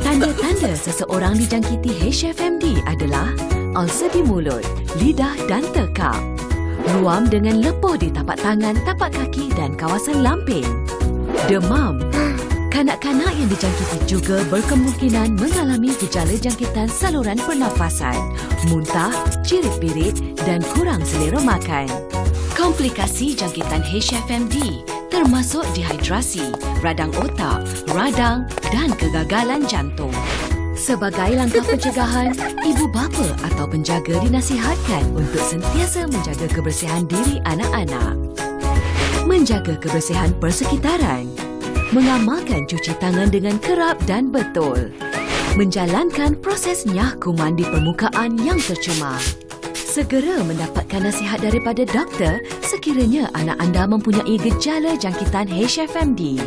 Tanda-tanda seseorang dijangkiti HFMD adalah ulcer di mulut, lidah dan tekak, ruam dengan lepuh di tapak tangan, tapak kaki dan kawasan lamping, demam. Kanak-kanak yang dijangkiti juga berkemungkinan mengalami gejala jangkitan saluran pernafasan, muntah, cirit-birit dan kurang selera makan. Komplikasi jangkitan HFMD termasuk dehidrasi, radang otak, radang dan kegagalan jantung. Sebagai langkah pencegahan, ibu bapa atau penjaga dinasihatkan untuk sentiasa menjaga kebersihan diri anak-anak, menjaga kebersihan persekitaran, mengamalkan cuci tangan dengan kerap dan betul, menjalankan proses nyah kuman di permukaan yang tercemar. Segera mendapatkan nasihat daripada doktor sekiranya anak anda mempunyai gejala jangkitan HFMD.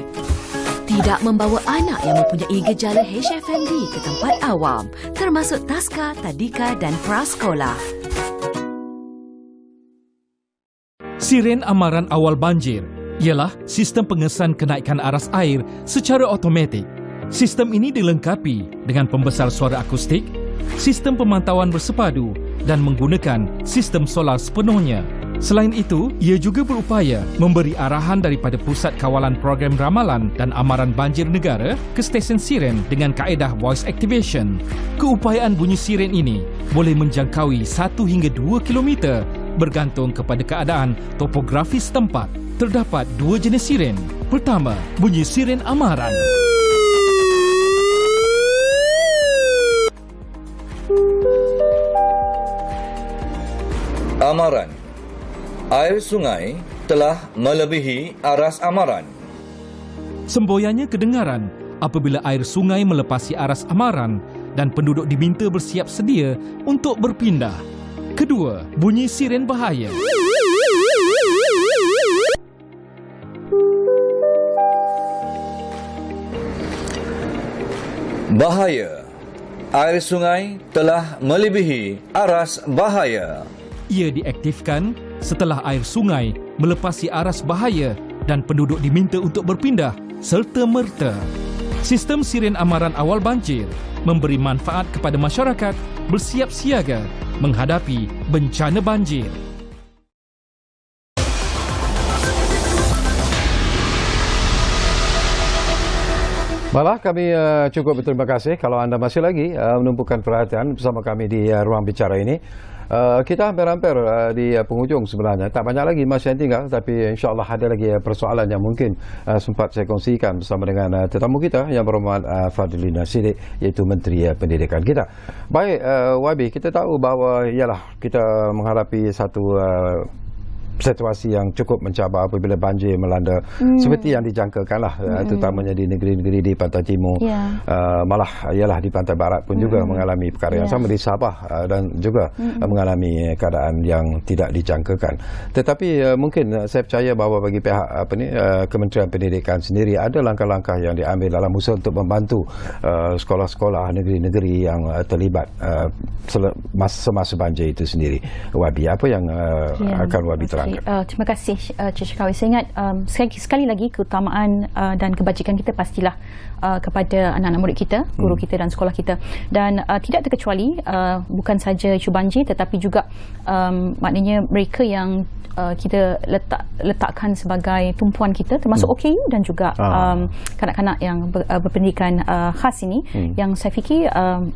Tidak membawa anak yang mempunyai gejala HFMD ke tempat awam, termasuk taska, tadika dan prasekolah. Siren amaran awal banjir ialah sistem pengesan kenaikan aras air secara automatik. Sistem ini dilengkapi dengan pembesar suara akustik, sistem pemantauan bersepadu dan menggunakan sistem solar sepenuhnya. Selain itu, ia juga berupaya memberi arahan daripada Pusat Kawalan Program Ramalan dan Amaran Banjir Negara ke stesen siren dengan kaedah voice activation. Keupayaan bunyi siren ini boleh menjangkaui 1 hingga 2 kilometer bergantung kepada keadaan topografi setempat. Terdapat 2 jenis siren. Pertama, bunyi siren amaran. Amaran. Air sungai telah melebihi aras amaran. Semboyannya kedengaran apabila air sungai melepasi aras amaran dan penduduk diminta bersiap sedia untuk berpindah. Kedua, bunyi siren bahaya. Bahaya. Air sungai telah melebihi aras bahaya. Ia diaktifkan setelah air sungai melepasi aras bahaya dan penduduk diminta untuk berpindah serta-merta. Sistem siren amaran awal banjir memberi manfaat kepada masyarakat bersiap siaga menghadapi bencana banjir. Malah kami cukup berterima kasih kalau anda masih lagi menumpukan perhatian bersama kami di ruang bicara ini. Kita hampir-hampir di penghujung sebenarnya. Tak banyak lagi masa yang tinggal, tapi insya-Allah ada lagi persoalan yang mungkin sempat saya kongsikan bersama dengan tetamu kita Yang Berhormat Fadlina Siddiq, iaitu Menteri Pendidikan kita. Baik, Wabi, kita tahu bahawa ialah kita menghadapi satu situasi yang cukup mencabar apabila banjir melanda seperti yang dijangkakan lah, terutamanya di negeri-negeri di pantai timur, malah ialah di pantai barat pun juga mengalami perkara yang sama, di Sabah dan juga mengalami keadaan yang tidak dijangkakan. Tetapi mungkin saya percaya bahawa bagi pihak Kementerian Pendidikan sendiri ada langkah-langkah yang diambil dalam usaha untuk membantu sekolah-sekolah negeri-negeri yang terlibat semasa banjir itu sendiri. Wabi, apa yang akan Wabi terangkan? Terima kasih Cik Syarkawi. Saya ingat sekali lagi keutamaan dan kebajikan kita pastilah kepada anak-anak murid kita, guru kita dan sekolah kita. Dan tidak terkecuali bukan saja isu banjir, tetapi juga maknanya mereka yang kita letakkan sebagai tumpuan kita, termasuk OKU dan juga kanak-kanak yang berpendidikan khas ini, yang saya fikir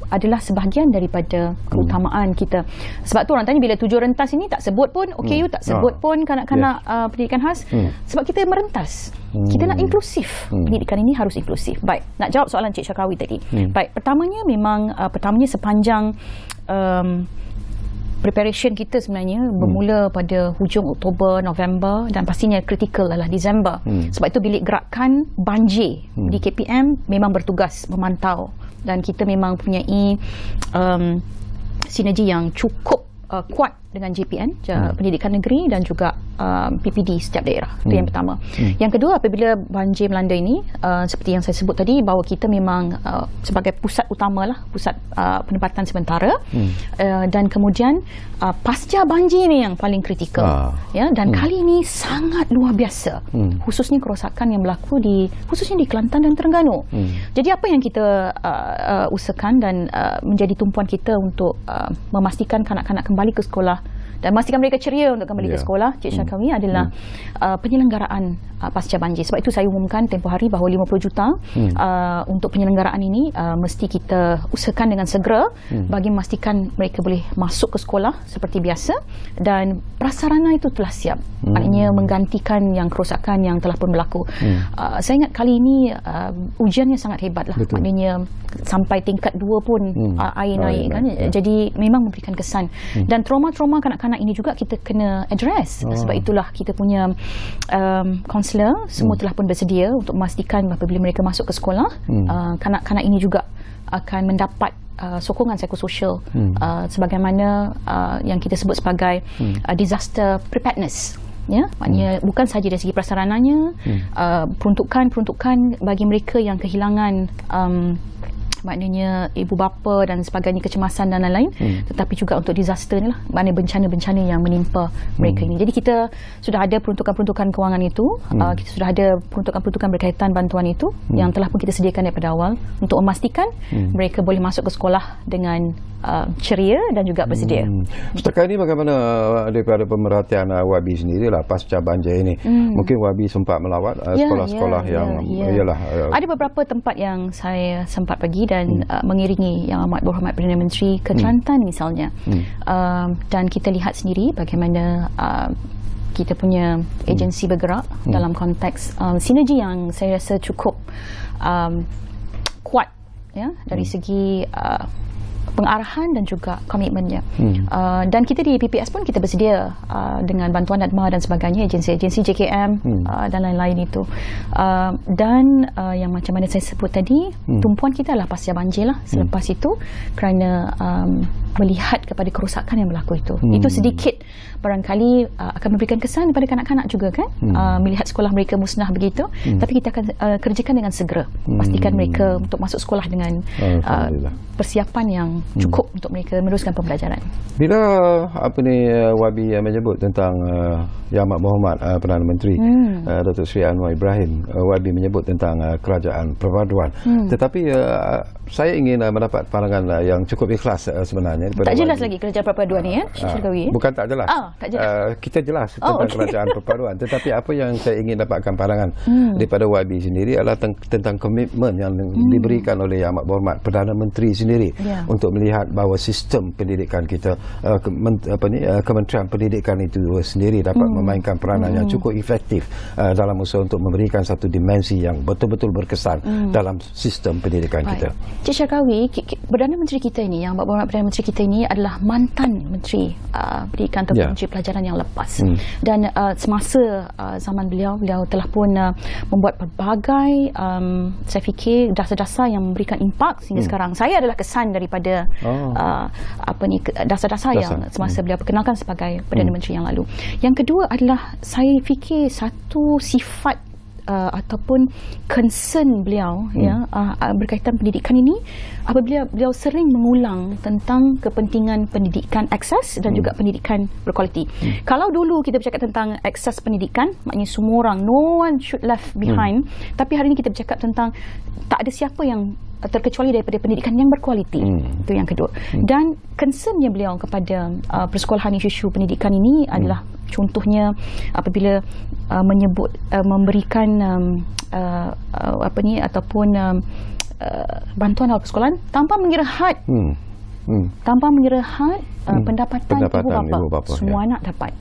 adalah sebahagian daripada keutamaan kita. Sebab tu orang tanya bila tujuh rentas ini tak sebut pun OKU, tak sebut pun kanak-kanak pendidikan khas, sebab kita merentas. Kita nak inklusif. Pendidikan ini harus inklusif. Baik, nak jawab soalan Cik Syarkawi tadi. Baik, pertamanya sepanjang preparation kita sebenarnya bermula pada hujung Oktober, November, dan pastinya kritikal adalah Disember. Sebab itu bilik gerakan banjir di KPM memang bertugas memantau, dan kita memang mempunyai sinergi yang cukup kuat dengan JPN, Pendidikan Negeri, dan juga PPD setiap daerah. Itu yang pertama. Yang kedua, apabila banjir melanda ini, seperti yang saya sebut tadi, bahawa kita memang sebagai pusat utamalah, pusat penempatan sementara, dan kemudian pasca banjir ni yang paling kritikal. Dan kali ini sangat luar biasa, khususnya kerosakan yang berlaku khususnya di Kelantan dan Terengganu. Jadi apa yang kita usahakan dan menjadi tumpuan kita untuk memastikan kanak-kanak kembali ke sekolah dan memastikan mereka ceria untuk kembali ke sekolah, Cik Syarkawi, adalah penyelenggaraan pasca banjir. Sebab itu saya umumkan tempoh hari bahawa 50 juta untuk penyelenggaraan ini mesti kita usahakan dengan segera bagi memastikan mereka boleh masuk ke sekolah seperti biasa, dan prasarana itu telah siap, maknanya menggantikan yang kerosakan yang telah pun berlaku. Saya ingat kali ini ujiannya sangat hebat lah. Maknanya sampai tingkat 2 pun air naik kan. Jadi memang memberikan kesan, dan trauma-trauma kanak-kanak ini juga kita kena address. Sebab itulah kita punya kaunselor semua telah pun bersedia untuk memastikan apabila mereka masuk ke sekolah, kanak-kanak ini juga akan mendapat sokongan psikososial, sebagaimana yang kita sebut sebagai disaster preparedness. Maknanya bukan sahaja dari segi prasarananya, peruntukan bagi mereka yang kehilangan maknanya ibu bapa dan sebagainya, kecemasan dan lain-lain, tetapi juga untuk disaster ni lah, maknanya bencana-bencana yang menimpa mereka ini. Jadi kita sudah ada peruntukan-peruntukan kewangan itu, kita sudah ada peruntukan-peruntukan berkaitan bantuan itu yang telah pun kita sediakan daripada awal untuk memastikan mereka boleh masuk ke sekolah dengan ceria dan juga bersedia. Setakat ini bagaimana daripada pemerhatian Wabi sendiri lah pasca banjir ini? Mungkin Wabi sempat melawat sekolah-sekolah yang ada beberapa tempat yang saya sempat pergi dan mengiringi Yang Amat Berhormat Perdana Menteri ke Kelantan misalnya, dan kita lihat sendiri bagaimana kita punya agensi bergerak dalam konteks sinergi yang saya rasa cukup kuat dari segi pengarahan dan juga komitmennya. Dan kita di PPS pun kita bersedia dengan bantuan NADMA dan sebagainya, agensi-agensi JKM dan lain-lain itu. Dan yang macam mana saya sebut tadi, tumpuan kita adalah pasca banjir lah. Selepas itu, kerana melihat kepada kerosakan yang berlaku itu. Itu sedikit barangkali akan memberikan kesan kepada kanak-kanak juga kan, melihat sekolah mereka musnah begitu, tapi kita akan kerjakan dengan segera, pastikan mereka untuk masuk sekolah dengan persiapan yang cukup untuk mereka meneruskan pembelajaran. Bila Wabi menyebut tentang Yang Amat Berhormat Perdana Menteri Datuk Seri Anwar Ibrahim, Wabi menyebut tentang kerajaan perpaduan, tetapi saya ingin mendapat pandangan yang cukup ikhlas sebenarnya. Tak jelas lagi kerajaan perpaduan ni Syarkawi. Bukan tak jelas. Tak jelas. Kita jelas tentang kerajaan perpaduan, tetapi apa yang saya ingin dapatkan pandangan daripada Wabi sendiri adalah tentang komitmen yang diberikan oleh Yang Amat Berhormat Perdana Menteri sendiri untuk melihat bahawa sistem pendidikan kita, Kementerian Pendidikan itu sendiri dapat memainkan peranan yang cukup efektif dalam usaha untuk memberikan satu dimensi yang betul-betul berkesan dalam sistem pendidikan kita. Cik Syarkawi, Perdana Menteri kita ini, Yang Amat Berhormat Perdana Menteri kita kita ini adalah mantan Menteri Pendidikan atau Menteri Pelajaran yang lepas. Dan semasa zaman beliau telah pun membuat pelbagai saya fikir dasar-dasar yang memberikan impak sehingga sekarang. Saya adalah kesan daripada dasar-dasar yang semasa beliau perkenalkan sebagai Perdana Menteri yang lalu. Yang kedua adalah saya fikir satu sifat ataupun concern beliau berkaitan pendidikan ini apabila beliau sering mengulang tentang kepentingan pendidikan akses dan juga pendidikan berkualiti. Kalau dulu kita bercakap tentang akses pendidikan, maknanya semua orang, no one should left behind, tapi hari ini kita bercakap tentang tak ada siapa yang terkecuali daripada pendidikan yang berkualiti. Itu yang kedua. Dan concernnya beliau kepada persekolahan isu-isu pendidikan ini adalah contohnya apabila memberikan ataupun bantuan dalam persekolahan tanpa mengira had pendapatan ibu bapa. Semua anak dapat.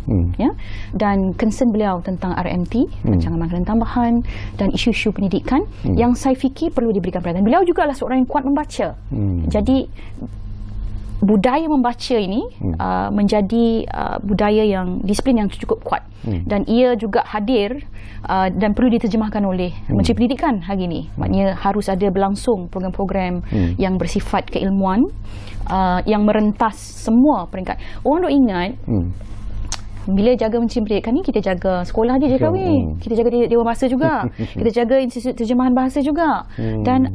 Dan concern beliau tentang RMT, rancangan makanan tambahan, dan isu-isu pendidikan yang saya fikir perlu diberikan perhatian. Beliau juga adalah seorang yang kuat membaca. Jadi budaya membaca ini menjadi budaya yang disiplin yang cukup kuat. Dan ia juga hadir dan perlu diterjemahkan oleh Menteri Pendidikan hari ini. Maknanya harus ada berlangsung program-program yang bersifat keilmuan yang merentas semua peringkat. Orang duk ingat bila jaga Menteri Pendidikan ni, kita jaga sekolah dia kahwin, kita jaga Dewan Bahasa juga, kita jaga Institut Terjemahan Bahasa juga, dan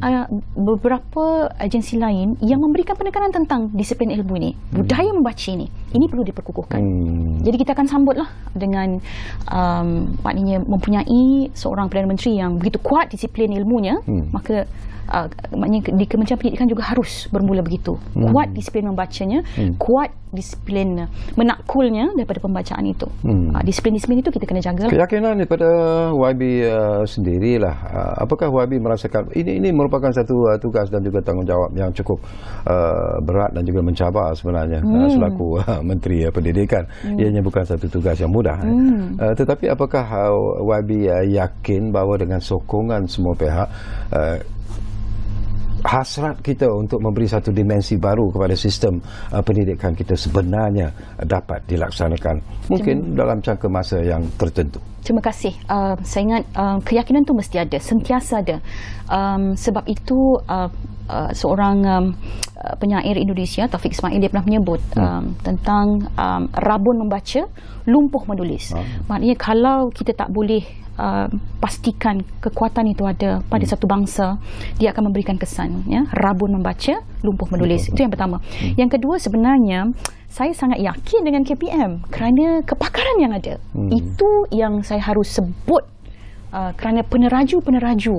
beberapa agensi lain yang memberikan penekanan tentang disiplin ilmu ini, budaya membaca ini perlu diperkukuhkan. Jadi kita akan sambutlah dengan maknanya mempunyai seorang Perdana Menteri yang begitu kuat disiplin ilmunya, maka maknanya di Kementerian Pendidikan juga harus bermula begitu. Kuat disiplin membacanya, kuat disiplin menakulnya daripada pembacaan itu. Disiplin-disiplin itu kita kena jaga. Keyakinan daripada YB sendirilah. Apakah YB merasakan ini merupakan satu tugas dan juga tanggungjawab yang cukup berat dan juga mencabar sebenarnya selaku Menteri Pendidikan. Ianya bukan satu tugas yang mudah. Tetapi apakah YB yakin bahawa dengan sokongan semua pihak, hasrat kita untuk memberi satu dimensi baru kepada sistem pendidikan kita sebenarnya dapat dilaksanakan mungkin dalam jangka masa yang tertentu? Terima kasih. Saya ingat keyakinan itu mesti ada, sentiasa ada. Sebab itu seorang penyair Indonesia, Taufik Ismail, dia pernah menyebut tentang rabun membaca, lumpuh menulis. Maknanya kalau kita tak boleh pastikan kekuatan itu ada pada satu bangsa, dia akan memberikan kesan rabun membaca, lumpuh menulis. Itu yang pertama. Yang kedua, sebenarnya saya sangat yakin dengan KPM kerana kepakaran yang ada. Itu yang saya harus sebut. Kerana peneraju-peneraju,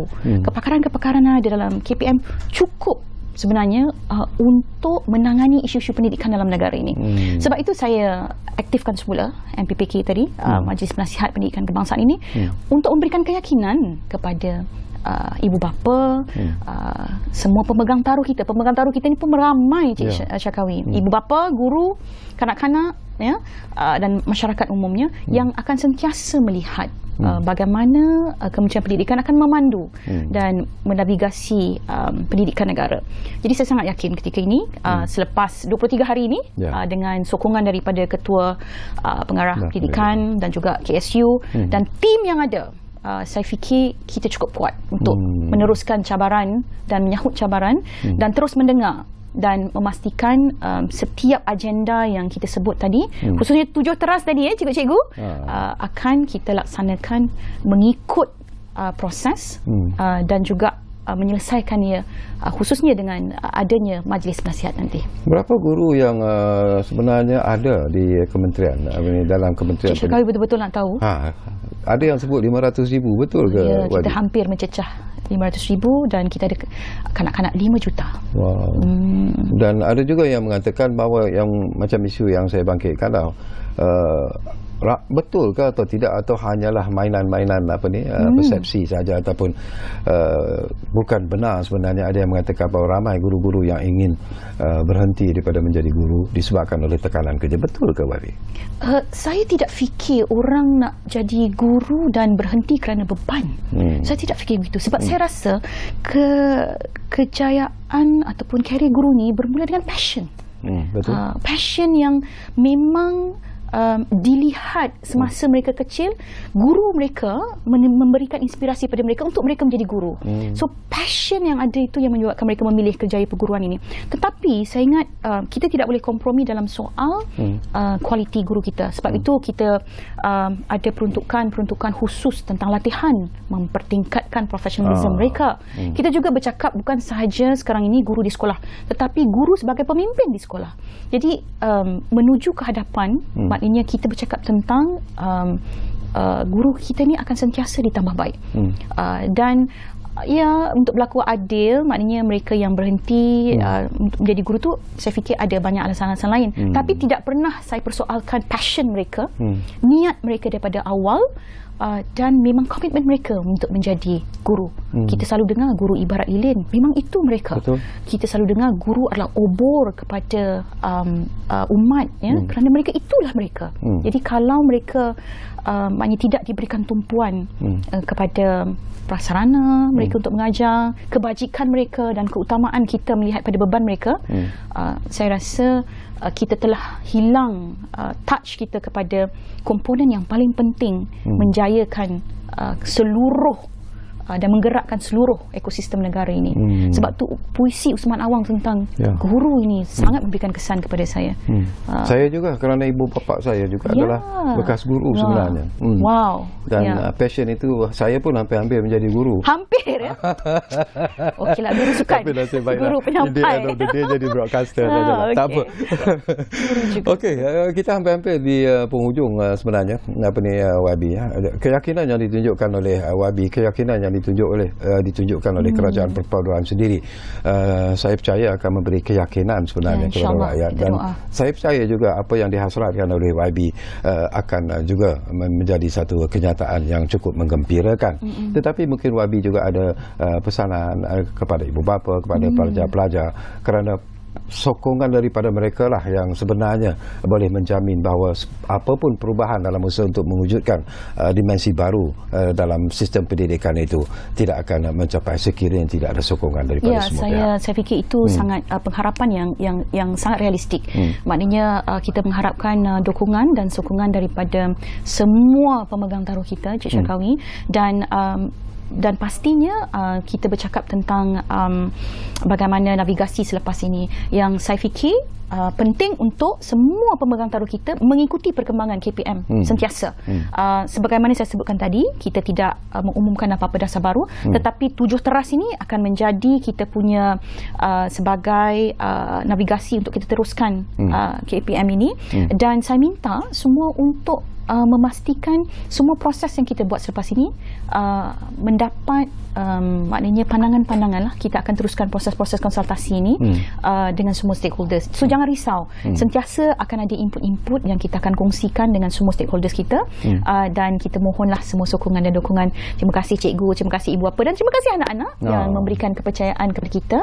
kepakaran-kepakaran yang ada dalam KPM cukup sebenarnya untuk menangani isu-isu pendidikan dalam negara ini. Sebab itu saya aktifkan semula MPPK tadi, Majlis Penasihat Pendidikan Kebangsaan ini, untuk memberikan keyakinan kepada ibu bapa, semua pemegang taruh kita. Pemegang taruh kita ni pun ramai, Cik Syakawi. Ibu bapa, guru, kanak-kanak dan masyarakat umumnya yang akan sentiasa melihat bagaimana Kementerian Pendidikan akan memandu dan menavigasi pendidikan negara. Jadi saya sangat yakin ketika ini, selepas 23 hari ini, dengan sokongan daripada Ketua Pengarah Pendidikan dan juga KSU dan tim yang ada, saya fikir kita cukup kuat untuk meneruskan cabaran dan menyahut cabaran dan terus mendengar dan memastikan setiap agenda yang kita sebut tadi, khususnya 7 teras tadi cikgu-cikgu, akan kita laksanakan mengikut proses dan juga menyelesaikannya, khususnya dengan adanya majlis penasihat nanti. Berapa guru yang sebenarnya ada di kementerian, dalam kementerian? Cik Syakawi betul-betul nak tahu. Ada yang sebut 500,000, betul ke? Ya, kita hampir mencecah 500,000 dan kita ada kanak-kanak 5 juta. Wow. Dan ada juga yang mengatakan bahawa yang macam isu yang saya bangkitkan betul ke atau tidak, atau hanyalah mainan-mainan persepsi saja, ataupun bukan benar sebenarnya. Ada yang mengatakan bahawa ramai guru-guru yang ingin berhenti daripada menjadi guru disebabkan oleh tekanan kerja. Betul ke Wari? Saya tidak fikir orang nak jadi guru dan berhenti kerana beban. Saya tidak fikir begitu. Sebab saya rasa kejayaan ataupun karier guru ni bermula dengan passion. Betul. Passion yang memang dilihat semasa mereka kecil, guru mereka memberikan inspirasi pada mereka untuk mereka menjadi guru. So passion yang ada itu yang menyebabkan mereka memilih kerjaya perguruan ini. Tetapi saya ingat kita tidak boleh kompromi dalam soal kualiti guru kita. Sebab itu kita ada peruntukan khusus tentang latihan mempertingkatkan profesionalisme mereka. Kita juga bercakap bukan sahaja sekarang ini guru di sekolah, tetapi guru sebagai pemimpin di sekolah. Jadi menuju ke hadapan, maknanya kita bercakap tentang guru kita ni akan sentiasa ditambah baik. Dan ya, untuk berlaku adil, maknanya mereka yang berhenti menjadi guru tu, saya fikir ada banyak alasan-alasan lain. Tapi tidak pernah saya persoalkan passion mereka, niat mereka daripada awal, dan memang komitmen mereka untuk menjadi guru. Kita selalu dengar guru ibarat lilin, memang itu mereka. Betul. Kita selalu dengar guru adalah obor kepada umat, ya, kerana mereka itulah mereka. Jadi kalau mereka maknanya tidak diberikan tumpuan kepada prasarana mereka untuk mengajar, kebajikan mereka dan keutamaan kita melihat pada beban mereka, saya rasa kita telah hilang touch kita kepada komponen yang paling penting menjayakan seluruh dan menggerakkan seluruh ekosistem negara ini. Sebab tu puisi Usman Awang tentang guru ini sangat memberikan kesan kepada saya. Saya juga, kerana ibu bapa saya juga adalah bekas guru sebenarnya. Wow. Dan passion itu, saya pun hampir-hampir menjadi guru. Hampir, ya? Okeylah, guru sukan. Tapi nasib baiklah, Guru penyampai. dia jadi broadcaster saja. Tak apa. Okey, kita hampir-hampir di penghujung sebenarnya. YB. Keyakinan yang ditunjukkan oleh YB, keyakinan yang ditunjukkan oleh Kerajaan Perpaduan sendiri, saya percaya akan memberi keyakinan sebenarnya kepada rakyat. Dan saya percaya juga apa yang dihasratkan oleh YB akan juga menjadi satu kenyataan yang cukup menggembirakan. Tetapi mungkin YB juga ada pesanan kepada ibu bapa, kepada pelajar-pelajar, kerana sokongan daripada mereka lah yang sebenarnya boleh menjamin bahawa apapun perubahan dalam usaha untuk mewujudkan dimensi baru dalam sistem pendidikan itu tidak akan mencapai sekiranya tidak ada sokongan daripada semua pihak. Saya fikir itu sangat pengharapan yang sangat realistik. Maknanya kita mengharapkan dukungan dan sokongan daripada semua pemegang taruh kita, Cik Syarkawi, dan pastinya kita bercakap tentang bagaimana navigasi selepas ini, yang saya fikir penting untuk semua pemegang taruh kita mengikuti perkembangan KPM sentiasa. Sebagaimana saya sebutkan tadi, kita tidak mengumumkan apa-apa dasar baru, tetapi 7 teras ini akan menjadi kita punya sebagai navigasi untuk kita teruskan KPM ini. Dan saya minta semua untuk memastikan semua proses yang kita buat selepas ini mendapat maknanya pandangan-pandangan lah. Kita akan teruskan proses-proses konsultasi ini dengan semua stakeholders. So jangan risau, sentiasa akan ada input-input yang kita akan kongsikan dengan semua stakeholders kita, dan kita mohonlah semua sokongan dan dukungan. Terima kasih cikgu, terima kasih ibu bapa, dan terima kasih anak-anak yang memberikan kepercayaan kepada kita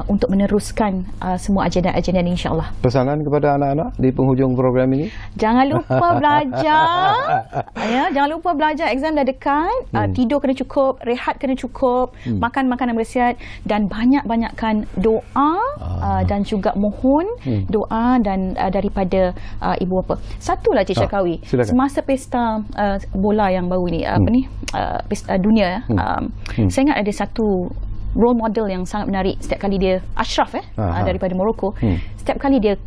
untuk meneruskan semua agenda-agenda ini, insya-Allah. Pesanan kepada anak-anak di penghujung program ini? Jangan lupa belajar. Jangan lupa belajar, exam dah dekat. Tidur kena cukup, rehat kena cukup, makan makanan bersihat, dan banyak-banyakkan doa dan juga mohon doa dan daripada ibu bapa. Satulah Cik Syarkawi, semasa pesta bola yang baru ni, pesta dunia, saya ingat ada satu role model yang sangat menarik. Setiap kali dia Ashraf daripada Morocco, setiap kali dia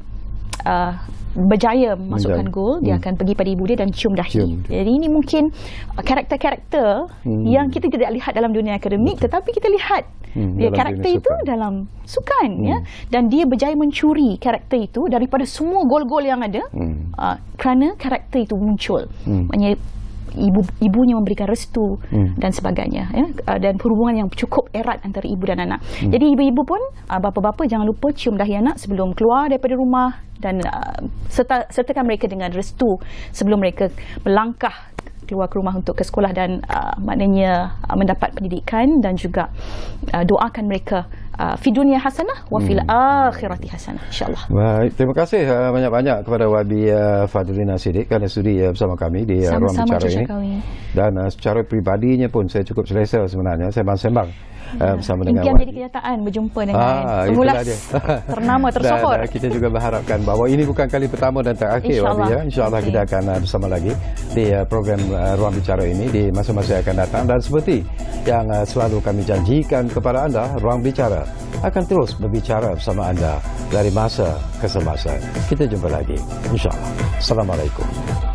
berjaya masukkan gol, dia akan pergi pada ibu dia dan cium dahi. Jadi ini mungkin karakter-karakter yang kita tidak lihat dalam dunia akademik, tetapi kita lihat karakter itu dalam sukan, ya. Dan dia berjaya mencuri karakter itu daripada semua gol-gol yang ada, kerana karakter itu muncul. Maknanya ibunya memberikan restu dan sebagainya, ya, dan hubungan yang cukup erat antara ibu dan anak. Jadi ibu-ibu pun, bapa-bapa, jangan lupa cium dahi anak sebelum keluar daripada rumah, dan sertakan mereka dengan restu sebelum mereka melangkah keluar ke rumah untuk ke sekolah dan maknanya mendapat pendidikan, dan juga doakan mereka fi dunya hasanah wa fil akhirati hasanah, insya-Allah. Baik, terima kasih banyak-banyak kepada Wabi Fadlina Siddiq kerana sudi bersama kami di ruang bicara ini. Dan secara peribadinya pun saya cukup selesa sebenarnya sembang-sembang bersama dengan impian jadi kenyataan berjumpa dengan semula ternama tersohor. Dan kita juga berharapkan bahawa ini bukan kali pertama dan terakhir, Wabi, ya. InsyaAllah kita akan bersama lagi di program Ruang Bicara ini di masa-masa yang akan datang. Dan seperti yang selalu kami janjikan kepada anda, Ruang Bicara akan terus berbicara bersama anda dari masa ke semasa. Kita jumpa lagi, insyaAllah. Assalamualaikum.